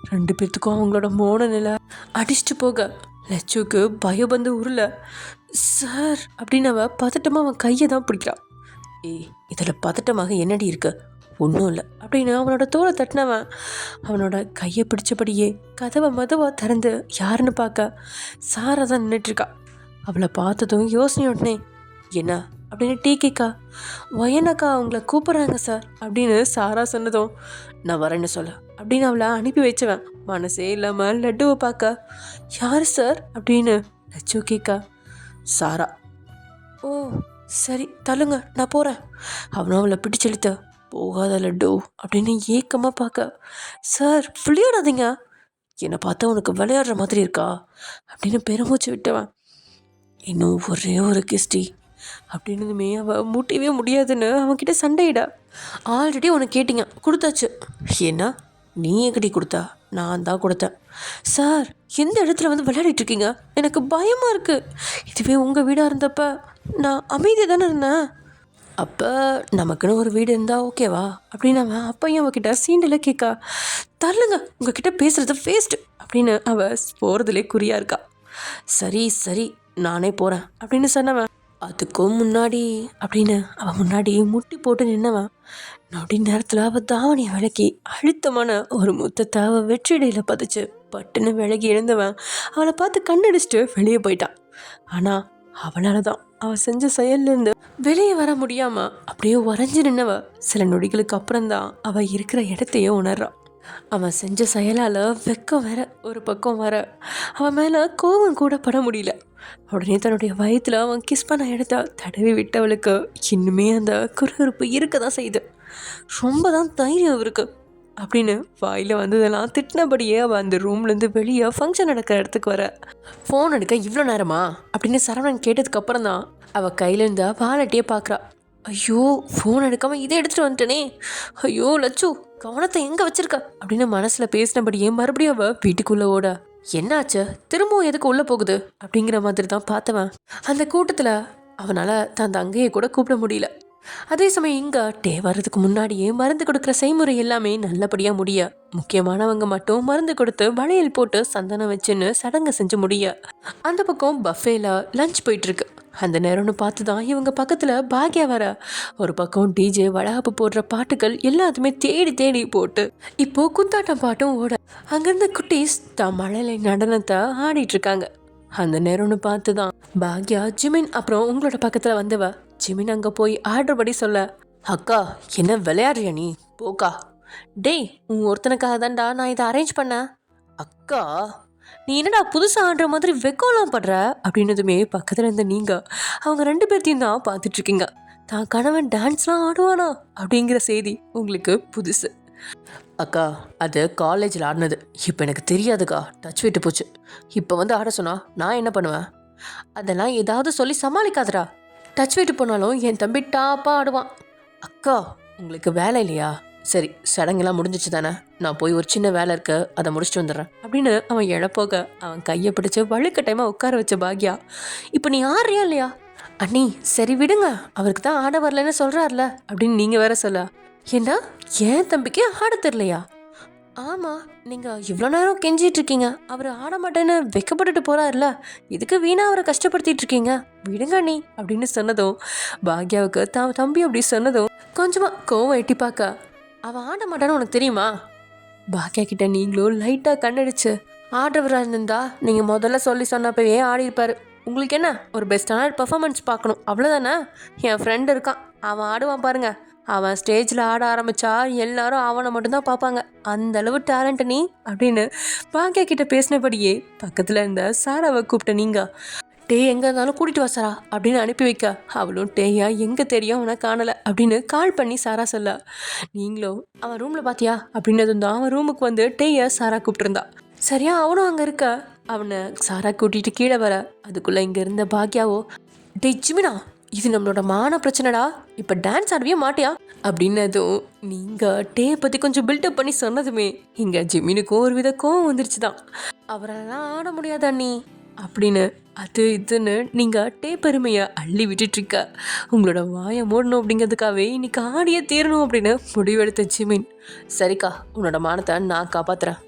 2 பேர்த்துக்கும் அவங்களோட மோன நிலை அடிச்சுட்டு போக லட்சுக்கு பயபந்து உருள சார் அப்படின்னு அவள் பதட்டமாக அவன் கையை தான் பிடிக்கிறான். இதில் பதட்டமாக என்னடி இருக்கு ஒன்றும் இல்லை அப்படின்னு அவனோட தோலை தட்டினவன் அவனோட கையை பிடிச்சபடியே கதவை மெதுவாக திறந்து யாருன்னு பார்க்க சாரா தான் நின்றுட்டுருக்கா. அவளை பார்த்ததும் யோசனையோடனே என்ன அப்படின்னு டீ கேக்கா வயனக்கா அவங்கள கூப்பிட்றாங்க சார் அப்படின்னு சாரா சொன்னதும் நான் வரேன்னு சொல்ல அப்படின்னு அவளை அனுப்பி வச்சவன் மனசே இல்லாமல் லட்டுவை பார்க்க யார் சார் அப்படின்னு லட்சு கேக்கா சாரா. ஓ சரி தள்ளுங்க நான் போகிறேன். அவனும் அவளை பிடிச்செழுத்த போகாத லட்டு அப்படின்னு ஏக்கமாக பார்க்க சார் விளையாடாதீங்க என்னை பார்த்தா உனக்கு விளையாடுற மாதிரி இருக்கா அப்படின்னு பெருமூச்சு விட்டவன் இன்னும் ஒரே ஒரு கிஸ்டி அப்படின்னதுமே அவள் முட்டவே முடியாதுன்னு அவன்கிட்ட சண்டையிடா. ஆல்ரெடி உனக்கு கேட்டிங்க கொடுத்தாச்சு. ஏன்னா நீ எங்கடி கொடுத்தா நான் தான் கொடுத்தேன். சார் எந்த இடத்துல வந்து விளையாடிட்டுருக்கீங்க எனக்கு பயமாக இருக்குது. இதுவே உங்கள் வீடாக இருந்தப்ப நான் அமைதியாக தானே இருந்தேன். அப்போ நமக்குன்னு ஒரு வீடு இருந்தால் ஓகேவா அப்படின்னு அவன் அப்பையும் அவகிட்ட சீண்டில் கேட்கா தள்ளுங்க உங்ககிட்ட பேசுகிறது வேஸ்ட்டு அப்படின்னு அவள் போகிறதுலே குறியாக இருக்கா. சரி நானே போகிறேன் அப்படின்னு சொன்னவன் அதுக்கும் முன்னாடி அப்படின்னு அவன் முன்னாடி முட்டி போட்டு நின்னவன் நொடி நேரத்தில் அவள் தாவணியை விளக்கி அழுத்தமான ஒரு முத்தத்தை அவள் வெற்றிடையில் பதிச்சு பட்டுன்னு விலகி எழுந்தவன் அவளை பார்த்து கண்ணடிச்சிட்டு வெளியே போயிட்டான். ஆனால் அவளால் தான் அவள் செஞ்ச செயல்லேருந்து வெளியே வர முடியாமல் அப்படியே உறைஞ்சி நின்னவ சில நொடிகளுக்கு அப்புறம்தான் அவள் இருக்கிற இடத்தையே உணர்றான். அவன் செஞ்ச செயலால் வெக்கம் வேற ஒரு பக்கம் வர அவன் மேலே கோபம் கூட பட முடியல. உடனே தன்னுடைய வயிற்றுல அவன் கிஸ் பண்ண இடத்த தடவி விட்டவளுக்கு இன்னுமே அந்த குறுகுறுப்பு இருக்க தான் செய்யுது. ரொம்ப தான் தைரியம் இருக்கு அப்படின்னு வாயில் வந்ததெல்லாம் திட்டினபடியே அவள் அந்த ரூம்லேருந்து வெளியே ஃபங்க்ஷன் நடக்கிற இடத்துக்கு வர ஃபோன் எடுக்க இவ்வளோ நேரமா அப்படின்னு சரவணன் கேட்டதுக்கப்புறம் தான் அவள் கையிலேருந்தா வாலட்டியே பார்க்குறா. ஐயோ ஃபோன் எடுக்காமல் இதை எடுத்துகிட்டு வந்துட்டேனே, ஐயோ லட்சு கவனத்தை எங்கே வச்சிருக்க அப்படின்னு மனசில் பேசினபடியே மறுபடியும் அவள் வீட்டுக்குள்ளே ஓட என்னாச்சு திரும்பவும் எதுக்கு உள்ளே போகுது அப்படிங்கிற மாதிரி தான் பார்த்தவன் அந்த கூட்டத்தில் அவனால் தான் தங்கையை கூட கூப்பிட முடியல. அதே சமயம் இங்கே வர்றதுக்கு முன்னாடியே மருந்து கொடுக்குற செய்முறை எல்லாமே நல்லபடியாக முடிய முக்கியமானவங்க மட்டும் மருந்து கொடுத்து வளையல் போட்டு சந்தனம் வச்சுன்னு சடங்கு செஞ்சு முடிய அந்த பக்கம் பஃபேல லஞ்ச் போயிட்டுருக்கு. அந்த நேரம்னு பார்த்து தான் இவங்க பக்கத்தில் பாக்யா வர ஒரு பக்கம் டிஜே வளகாப்பு போடுற பாட்டுகள் எல்லாத்துமே தேடி போட்டு இப்போ குத்தாட்டம் பாட்டும் ஓட அங்கேருந்து குட்டீஸ் தான் மழலை நடனத்தை ஆடிட்டு இருக்காங்க. அந்த நேரம்னு பார்த்து தான் பாக்யா ஜிமின் அப்புறம் உங்களோட பக்கத்தில் வந்தவ ஜிமின் அங்கே போய் ஆர்டர் படி சொல்ல அக்கா என்ன விளையாடுறியா நீ போக்கா டேய் உன் ஒருத்தனுக்காக தான்டா நான் இதை அரேஞ்ச் பண்ணேன். அக்கா நீ என்னடா புதுசாக ஆடுற மாதிரி வெக்கம்லாம் படுற அப்படின்னதுமே பக்கத்தில் இருந்த நீங்கள் அவங்க 2 பேர்த்தையும் தான் பார்த்துட்ருக்கீங்க. தான் கணவன் டான்ஸ்லாம் ஆடுவானா அப்படிங்கிற செய்தி உங்களுக்கு புதுசு. அக்கா அது காலேஜில் ஆடினது இப்போ எனக்கு தெரியாதுக்கா டச் விட்டு போச்சு. இப்போ வந்து ஆட சொன்னா நான் என்ன பண்ணுவேன்? அதெல்லாம் ஏதாவது சொல்லி சமாளிக்காதடா. டச் விட்டு போனாலும் என் தம்பி டாப்பாக ஆடுவான். அக்கா உங்களுக்கு வேலை இல்லையா? சரி சடங்கெல்லாம் முடிஞ்சிச்சு தானே, நான் போய் ஒரு சின்ன வேலை இருக்கு அதை முடிச்சுட்டு வந்துடுறேன் அப்படின்னு அவன் எழப்போக அவன் கையை பிடிச்சி வழுக்கட்டையமாக உட்கார வச்ச பாக்யா இப்போ நீ ஆடுறியா இல்லையா அண்ணி சரி விடுங்க, அவருக்கு தான் ஆட வரலன்னு சொல்கிறார்ல அப்படின்னு நீங்கள் வேற சொல்ல. ஏண்டா ஏன் தம்பிக்கு ஆட தெரிலையா? ஆமாம், நீங்கள் இவ்வளோ நேரம் கெஞ்சிட்டு இருக்கீங்க, அவர் ஆட மாட்டேன்னு வெக்கப்பட்டுட்டு போகிறாருல, இதுக்கு வீணா அவரை கஷ்டப்படுத்திட்டு இருக்கீங்க, விடுங்க அண்ணி அப்படின்னு சொன்னதும் பாக்யாவுக்கு தம்பி அப்படி சொன்னதும் கொஞ்சமாக கோவம் எட்டி பார்க்க, அவன் ஆட மாட்டான்னு உனக்கு தெரியுமா? பாக்யா கிட்ட நீங்களும் லைட்டாக கண்ணடிச்சு, ஆடுறவராக இருந்தா நீங்கள் முதல்ல சொல்லி சொன்னப்பவே ஆடி இருப்பார். உங்களுக்கு என்ன, ஒரு பெஸ்ட்டான பர்ஃபார்மன்ஸ் பார்க்கணும் அவ்வளோதானே? என் ஃப்ரெண்டு இருக்கான், அவன் ஆடுவான் பாருங்க, அவன் ஸ்டேஜில் ஆட ஆரம்பித்தா எல்லாரும் அவனை மட்டும்தான் பார்ப்பாங்க, அந்த அளவு டேலண்ட் நீ அப்படின்னு பாக்யா கிட்ட பேசினபடியே பக்கத்தில் இருந்த சாராவை கூப்பிட்ட நீங்கள், டே எங்கே இருந்தாலும் கூட்டிகிட்டு வா சாரா அப்படின்னு அனுப்பி வைக்க, அவளும் டேயா எங்கே தெரியும் அவனை காணலை அப்படின்னு கால் பண்ணி சாரா சொல்ல, நீங்களும் அவன் ரூமில் பார்த்தியா அப்படின்னதும் தான் அவன் ரூமுக்கு வந்து டேயா சாரா கூப்பிட்டுருந்தா. சரியா அவனும் அங்கே இருக்க அவனை சாரா கூட்டிகிட்டு கீழே வர, அதுக்குள்ளே இங்கே இருந்த பாக்யாவோ, டே ஜிமினா இது நம்மளோட மான பிரச்சனைடா, இப்போ டான்ஸ் ஆடவே மாட்டியா அப்படின்னதும் நீங்கள் டே பற்றி கொஞ்சம் பில்டப் பண்ணி சொன்னதுமே இங்கே ஜிமினுக்கும் ஒரு வித கோவம் வந்துருச்சு தான். அவரால் ஆட முடியாதா நீ அப்படின்னு அது இதுன்னு நீங்கள் டே பெருமையை அள்ளி விட்டுட்ருக்க. உங்களோட வாயை மூடணும் அப்படிங்கிறதுக்காகவே இன்னைக்கு ஆடியே தீரணும் அப்படின்னு முடிவெடுத்த ஜிமின், சரிக்கா உன்னோட மானத்தை நான் காப்பாற்றுறேன்.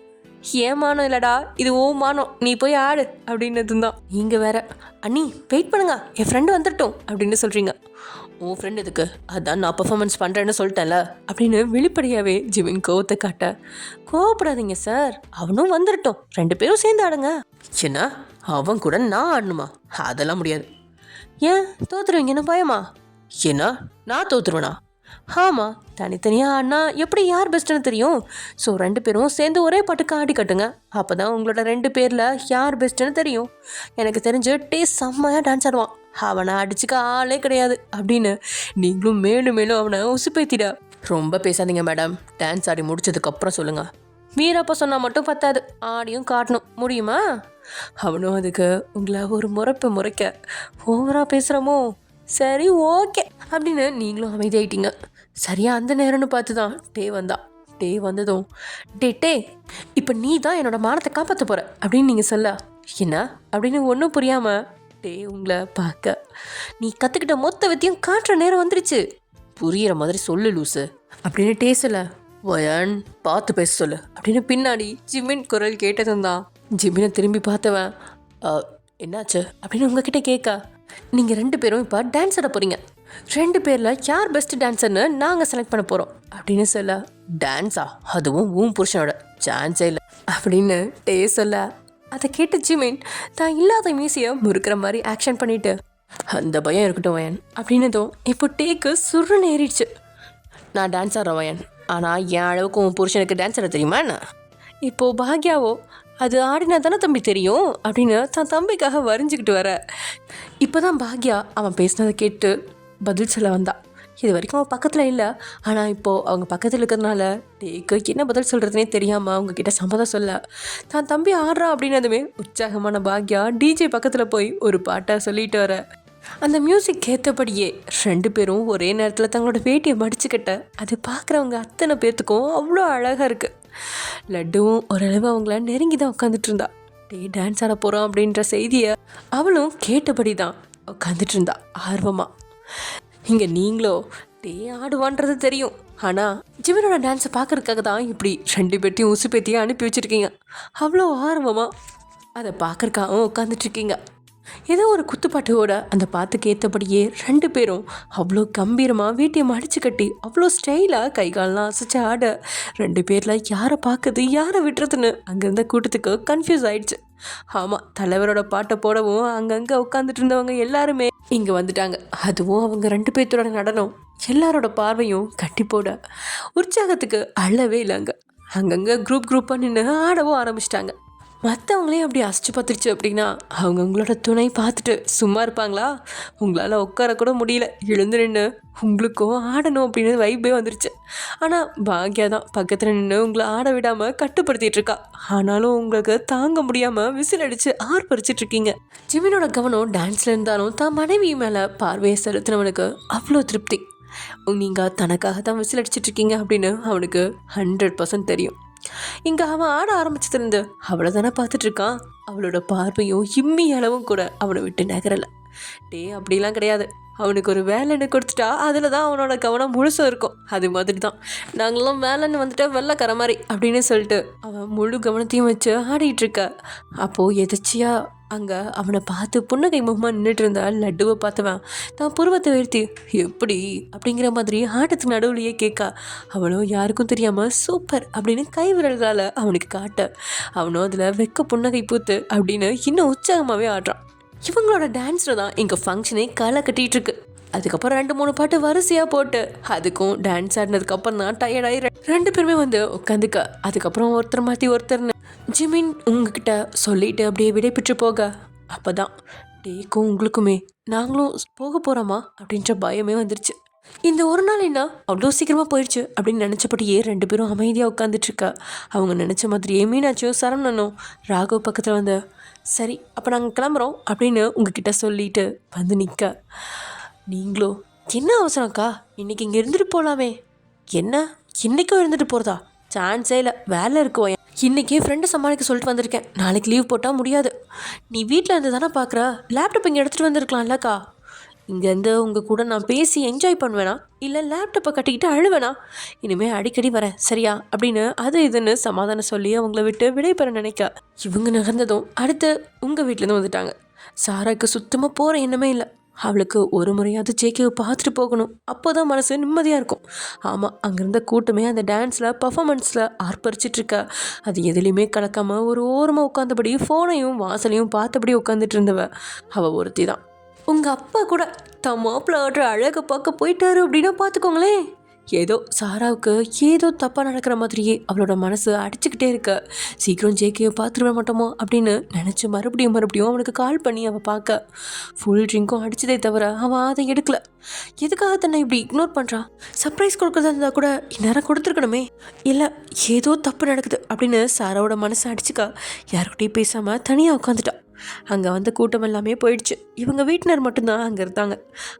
ஏன் மானம் இல்லடா, இது ஓ மானம், நீ போய் ஆடு அப்படின்னது தான். நீங்கள் வேற அண்ணி வெயிட் பண்ணுங்க, என் ஃப்ரெண்டு வந்துட்டோம் அப்படின்னு சொல்கிறீங்க. உன் ஃப்ரெண்டு எதுக்கு, அதான் நான் பர்ஃபார்மன்ஸ் பண்ணுறேன்னு சொல்லிட்டேன்ல அப்படின்னு வெளிப்படையாகவே ஜிமின் கோவத்தை காட்ட, கோவப்படாதீங்க சார், அவனும் வந்துட்டோம், 2 பேரும் சேர்ந்து ஆடுங்க. என்ன அவன் கூட நான் ஆடணுமா? அதெல்லாம் முடியாது. ஏன் தோத்துருவீங்கன்னு பயமா? ஏன்னா நான் தோத்துருவேனா? ஆமாம், தனித்தனியாக ஆடினா எப்படி யார் பெஸ்ட்டுன்னு தெரியும். ஸோ 2 பேரும் சேர்ந்து ஒரே பாட்டுக்கு ஆடி கட்டுங்க, அப்போ தான் உங்களோட 2 பேரில் யார் பெஸ்ட்டுன்னு தெரியும். எனக்கு தெரிஞ்சு டே செம்மையாக டான்ஸ் ஆடுவான், அவனை அடிச்சுக்க ஆளே கிடையாது அப்படின்னு நீங்களும் மேலும் மேலும் அவனை உசுப்பேத்திட. ரொம்ப பேசாதீங்க மேடம், டான்ஸ் ஆடி முடிச்சதுக்கப்புறம் சொல்லுங்கள். வீரப்பா சொன்னால் மட்டும் பத்தாது, ஆடியும் காட்டணும், முடியுமா? அவனும் அதுக்கு உங்களை ஒரு முறைக்க ஓவராக பேசுகிறோமோ, சரி ஓகே அப்படின்னு நீங்களும் அமைதியாயிட்டீங்க. சரியா அந்த நேரம்னு பார்த்து தான் டே வந்தா. டே வந்ததும் டே இப்போ நீ தான் என்னோட மானத்தை காப்பாற்ற போகிற அப்படின்னு நீங்கள் சொல்ல, என்ன அப்படின்னு ஒன்றும் புரியாமல் டே உங்களை பார்க்க, நீ கற்றுக்கிட்ட மொத்த வித்தையும் காட்டுற நேரம் வந்துருச்சு, புரிகிற மாதிரி சொல்லு லூசு அப்படின்னு டே சொல்ல, வயன் பார்த்து பேச சொல்லு அப்படின்னு பின்னாடி ஜிமின் குரல் கேட்டதும் தான் ஜிமினை திரும்பி பார்த்தவன், என்னாச்சு அப்படின்னு உங்ககிட்ட கேட்க, நீங்கள் 2 பேரும் இப்போ டான்ஸ் ஆட போகிறீங்க, 2 பேரில் யார் பெஸ்ட் டான்ஸர்னு நாங்கள் செலக்ட் பண்ண போகிறோம் அப்படின்னு சொல்ல, டான்ஸா அதுவும் உன் புருஷனோட சான்ஸே இல்லை அப்படின்னு டே சொல்ல, அதை கேட்டு ஜிமின் தான் இல்லாத மீசியை முறுக்கிற மாதிரி ஆக்ஷன் பண்ணிட்டு, அந்த பயம் இருக்கட்டும் வயன் அப்படின்னதும் இப்போ டேக்கு சுருன்னு ஏறிடுச்சு. நான் டான்ஸ் ஆடுறேன் வயன், ஆனால் என் அளவுக்கு உன் புருஷனுக்கு டான்ஸ் ஆட தெரியுமா என்ன? இப்போது பாக்யாவோ, அது ஆடினா தானே தம்பி தெரியும் அப்படின்னு தான் தம்பிக்காக வரைஞ்சிக்கிட்டு வர, இப்போ தான் பாக்யா அவன் பேசினதை கேட்டு பதில் சொல்ல வந்தா. இது வரைக்கும் அவன் பக்கத்தில் இல்லை, ஆனால் இப்போது அவங்க பக்கத்தில் இருக்கிறதுனால டேக்கு என்ன பதில் சொல்கிறதுனே தெரியாமல் அவங்கக்கிட்ட சம்மதம் சொல்ல, தான் தம்பி ஆடுறா அப்படின்னதுமே உற்சாகமான பாக்யா டிஜே பக்கத்தில் போய் ஒரு பாட்டை சொல்லிட்டு வர, அந்த மியூசிக் ஏற்றபடியே 2 பேரும் ஒரே நேரத்தில் தங்களோட வேட்டியை மடிச்சுக்கிட்ட, அது பார்க்குறவங்க அத்தனை பேர்த்துக்கும் அவ்வளோ அழகாக இருக்குது. லட்டுவும் ஓரளவு அவங்கள நெருங்கி தான் உட்காந்துட்டு இருந்தா. டே டான்ஸ் ஆட போகிறோம் அப்படின்ற செய்தியை அவளும் கேட்டபடி தான் உட்காந்துட்டு இருந்தா ஆர்வமாக. இங்கே நீங்களோ டே ஆடுவான்றது தெரியும், ஆனால் ஜிமினோட டான்ஸை பார்க்கறதுக்காக தான் இப்படி 2 பேர்த்தையும் உசுப்பேத்தியும் அனுப்பி வச்சுருக்கீங்க, அவ்வளோ ஆர்வமாக அதை பார்க்கறக்காகவும் உட்காந்துட்ருக்கீங்க. ஏதோ ஒரு குத்துப்பாட்டோட அந்த பாட்டுக்கு ஏற்றபடியே 2 பேரும் அவ்வளோ கம்பீரமாக வீட்டையை மடிச்சு கட்டி அவ்வளோ ஸ்டைலாக கைகாலெலாம் அசைச்சு ஆட, 2 பேரில் யாரை பார்க்குது யாரை விட்டுறதுன்னு அங்கேருந்த கூட்டத்துக்கு கன்ஃபியூஸ் ஆயிடுச்சு. ஆமாம், தலைவரோட பாட்டை போடவும் அங்கங்கே உட்காந்துட்டு இருந்தவங்க எல்லாருமே இங்கே வந்துட்டாங்க. அதுவும் அவங்க 2 பேர்த்தோட நடனம் எல்லாரோட பார்வையும் கட்டி போட உற்சாகத்துக்கு அளவே இல்லைங்க. அங்கங்கே குரூப்பாக நின்று ஆடவும் ஆரம்பிச்சிட்டாங்க. மற்றவங்களே அப்படி அசிச்சு பார்த்துருச்சு அப்படின்னா அவங்க உங்களோட துணை பார்த்துட்டு சும்மா இருப்பாங்களா? உங்களால் உட்காரக்கூட முடியல, எழுந்து நின்று உங்களுக்கும் ஆடணும் அப்படின்னு வைப்பே வந்துருச்சு. ஆனால் பாக்யா தான் பக்கத்தில் நின்று உங்களை ஆட விடாமல் கட்டுப்படுத்திட்டு இருக்கா. ஆனாலும் உங்களுக்கு தாங்க முடியாமல் விசில் அடித்து ஆர்ப்பரிச்சிட்ருக்கீங்க. ஜிமினோட கவனம் டான்ஸில் இருந்தாலும் தான் மனைவி மேலே பார்வையை செலுத்தினவனுக்கு அவ்வளோ திருப்தி. நீங்கள் தனக்காக தான் விசில் அடிச்சிட்ருக்கீங்க அப்படின்னு அவனுக்கு 100% தெரியும். இங்கே அவன் ஆட ஆரம்பிச்சதுலேருந்து அவளை தானே பார்த்துட்ருக்கான். அவளோட பார்வையும் இம்மி அளவும் கூட அவனை விட்டு நகரலை. அப்படிலாம் கிடையாது. அவனுக்கு ஒரு வேலைன்னு கொடுத்துட்டா அதில் தான் அவனோட கவனம் முழுசும் இருக்கும். அது மாதிரி தான் நாங்களாம் வேலைன்னு வந்துட்டு வெள்ளைக்கர மாதிரி அப்படின்னு சொல்லிட்டு அவன் முழு கவனத்தையும் வச்சு ஆடிட்டுருக்க. அப்போது எதாச்சியாக அங்கே அவனை பார்த்து புன்னகை முகமாக நின்றுட்டு இருந்தா லட்டுவை பார்த்தவன் தான் புருவத்தை உயர்த்தி எப்படி அப்படிங்கிற மாதிரி ஆட்டத்துக்கு நடுவுலையே கேட்கா. அவனும் யாருக்கும் தெரியாமல் சூப்பர் அப்படின்னு கை விரல்களால் அவனுக்கு காட்ட அவனும் அதில் வெக்க புன்னகை பூத்து அப்படின்னு இன்னும் உற்சாகமாகவே ஆடுறான். இவங்களோட டான்ஸில் தான் எங்கள் ஃபங்க்ஷனே களை கட்டிகிட்ருக்கு. அதுக்கப்புறம் 2-3 பாட்டு வரிசையாக போட்டு அதுக்கும் டான்ஸ் ஆடினதுக்கப்புறம் தான் டயர்டாகி 2 பேருமே வந்து உட்காந்துக்க. அதுக்கப்புறம் ஒருத்தர் மாற்றி ஒருத்தர்னு ஜிமின் உங்ககிட்ட சொல்லிட்டு அப்படியே விடைபெற்று போக அப்போ தான் டேக்கும் உங்களுக்குமே நாங்களும் போக போகிறோமா அப்படின்ற பயமே வந்துருச்சு. இந்த ஒரு நாள் என்ன அவ்வளோ சீக்கிரமாக போயிடுச்சு அப்படின்னு நினச்சப்படியே 2 பேரும் அமைதியாக உட்காந்துட்ருக்கா. அவங்க நினச்ச மாதிரியே மீனாட்சியும் சரவணனும் ராகவ் பக்கத்தில் வந்து சரி அப்போ நாங்கள் கிளம்புறோம் அப்படின்னு உங்ககிட்ட சொல்லிட்டு வந்து நிற்க. நீங்களோ என்ன அவசரம்க்கா, இன்றைக்கி இங்கே இருந்துட்டு போகலாமே. என்ன இன்றைக்கும் இருந்துட்டு போகிறதா? சான்ஸே இல்லை, வேலை இருக்குவோம். இன்றைக்கி ஃப்ரெண்டு சமாளிக்க சொல்லிட்டு வந்திருக்கேன். நாளைக்கு லீவ் போட்டால் முடியாது. நீ வீட்டில் இருந்து தானே பார்க்குற, லேப்டாப் இங்கே எடுத்துகிட்டு வந்திருக்கலாம்லக்கா. இங்கேருந்து உங்கள் கூட நான் பேசி என்ஜாய் பண்ணுவேனா இல்லை லேப்டாப்பை கட்டிக்கிட்டு அழுவேனா? இனிமேல் அடிக்கடி வரேன் சரியா அப்படின்னு அது இதுன்னு சமாதானம் சொல்லி அவங்கள விட்டு விடைபெற நினைக்க இவங்க நகர்ந்ததும் அடுத்து உங்கள் வீட்டிலேருந்து வந்துட்டாங்க. சாராக்கு சுத்தமாக போகிற எண்ணமே இல்லை. அவளுக்கு ஒரு முறையாவது ஜேகேவை பார்த்துட்டு போகணும், அப்போ தான் மனசு நிம்மதியாக இருக்கும். ஆமாம், அங்கேருந்த கூட்டமே அந்த டான்ஸில் பர்ஃபாமன்ஸில் ஆர்ப்பரிச்சிட்ருக்கா. அது எதுலேயுமே கலக்காமல் ஒரு ஓரமாக உட்காந்தபடி ஃபோனையும் வாசலையும் பார்த்தபடி உட்காந்துட்டு இருந்தவ அவள் ஒருத்தி தான். உங்கள் அப்பா கூட தான் மாப்பிள்ள ஆடுற அழகை பார்க்க போயிட்டாரு அப்படின்னா பார்த்துக்கோங்களேன். ஏதோ சாராவுக்கு ஏதோ தப்பாக நடக்கிற மாதிரியே அவளோட மனசு அடிச்சுக்கிட்டே இருக்க. சீக்கிரம் ஜேகேயை பார்த்துருவ மாட்டோமோ அப்படின்னு நினச்சி மறுபடியும் அவனுக்கு கால் பண்ணி அவள் பார்க்க ஃபுல் ட்ரிங்க்கும் அடிச்சதே தவிர அவள் அதை எடுக்கல. எதுக்காக தன்னை இப்படி இக்னோர் பண்ணுறான்? சர்ப்ரைஸ் கொடுக்குறதா இருந்தால் கூட இந்நேரம் கொடுத்துருக்கணுமே. இல்லை ஏதோ தப்பு நடக்குது அப்படின்னு சாராவோட மனசை அடிச்சுக்கா. யாருக்கிட்டையும் பேசாமல் தனியாக உட்காந்துட்டா. அங்கே வந்த கூட்டம் எல்லாமே போயிடுச்சு. இவங்க வீட்டினர் மட்டும்தான் அங்கே இருந்தாங்க.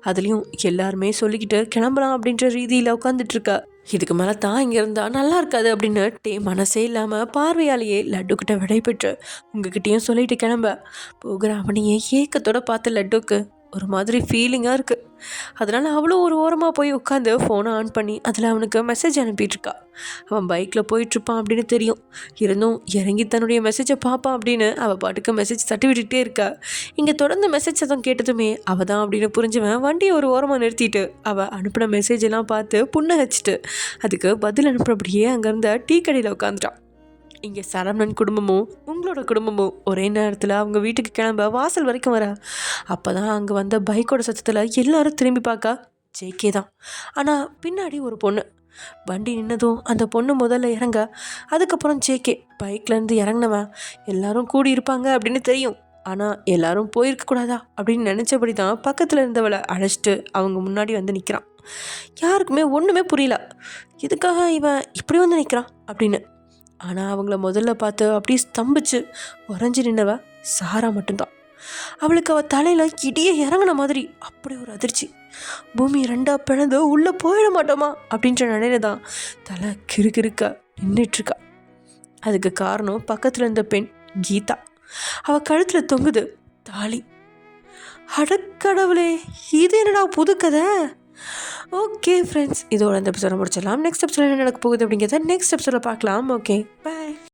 அதுலேயும் எல்லாருமே சொல்லிக்கிட்டு கிளம்பலாம் அப்படின்ற ரீதியில் உட்காந்துட்ருக்கா. இதுக்கு மேலே தான் இங்கே இருந்தால் நல்லா இருக்காது அப்படின்னு மனசே இல்லாமல் பார்வையாலேயே லட்டுக்கிட்ட விடை பெற்று உங்ககிட்டையும் சொல்லிட்டு கிளம்ப போகிற அவனையே ஏக்கத்தோடு பார்த்த லட்டுக்கு ஒரு மாதிரி ஃபீலிங்காக இருக்குது. அதனால் அவ்வளோ ஒரு ஓரமாக போய் உட்காந்து ஃபோனை ஆன் பண்ணி அதில் அவனுக்கு மெசேஜ் அனுப்பிட்டுருக்கா. அவன் பைக்கில் போயிட்டுருப்பான் அப்படின்னு தெரியும். இருந்தும் இறங்கி தன்னுடைய மெசேஜை பார்ப்பான் அப்படின்னு அவள் பாட்டுக்கு மெசேஜ் தட்டி விட்டுகிட்டே இருக்கா. இங்கே தொடர்ந்து மெசேஜ் சத்தம் கேட்டதுமே அவள் தான் அப்படின்னு புரிஞ்சவன் வண்டியை ஒரு ஓரமாக நிறுத்திட்டு அவள் அனுப்பின மெசேஜெல்லாம் பார்த்து புன்னகைச்சிட்டு அதுக்கு பதில் அனுப்புறபடியே அங்கேருந்த டீ கடையில் உட்காந்துட்டான். இங்கே சரவணன் குடும்பமும் உங்களோட குடும்பமும் ஒரே நேரத்தில் அவங்க வீட்டுக்கு கிளம்ப வாசல் வரைக்கும் வர அப்போ தான் அங்கே வந்த பைக்கோட சத்தத்தில் எல்லாரும் திரும்பி பார்க்க ஜேகே தான். ஆனால் பின்னாடி ஒரு பொண்ணு. வண்டி நின்னதும் அந்த பொண்ணு முதல்ல இறங்க, அதுக்கப்புறம் ஜேகே பைக்லேருந்து இறங்கினவன் எல்லாரும் கூடி இருப்பாங்க அப்படின்னு தெரியும். ஆனால் எல்லாரும் போயிருக்கக்கூடாதா அப்படின்னு நினச்சபடி தான் பக்கத்தில் இருந்தவளை அழைச்சிட்டு அவங்க முன்னாடி வந்து நிற்கிறான். யாருக்குமே ஒன்றுமே புரியல, எதுக்காக இவன் இப்படி வந்து நிற்கிறான் அப்படின்னு. ஆனால் அவங்கள முதல்ல பார்த்து அப்படியே ஸ்தம்பிச்சு உறைஞ்சி நின்னவ சாரா மட்டும்தான். அவளுக்கு அவள் தலையில் இடியே இறங்கின மாதிரி அப்படி ஒரு அதிர்ச்சி. பூமி 2ஆக பிளந்து உள்ளே போயிட மாட்டோமா அப்படின்ற நிலையில தான் தலை கிறுக்கிறுக்க நின்றுட்டுருக்கா. அதுக்கு காரணம் பக்கத்தில் இருந்த பெண் கீதா. அவள் கழுத்தில் தொங்குது தாலி. அடக்கடவுளே, இது என்னடா புது கதை. ஓகே ஃப்ரெண்ட்ஸ், இதோட இந்த எபிசோட முடிச்சிடலாம். நெக்ஸ்ட் எபிசோட என்ன நடக்க போகுது அப்படிங்கிறத நெக்ஸ்ட் எபிசோட பார்க்கலாம். Okay, by.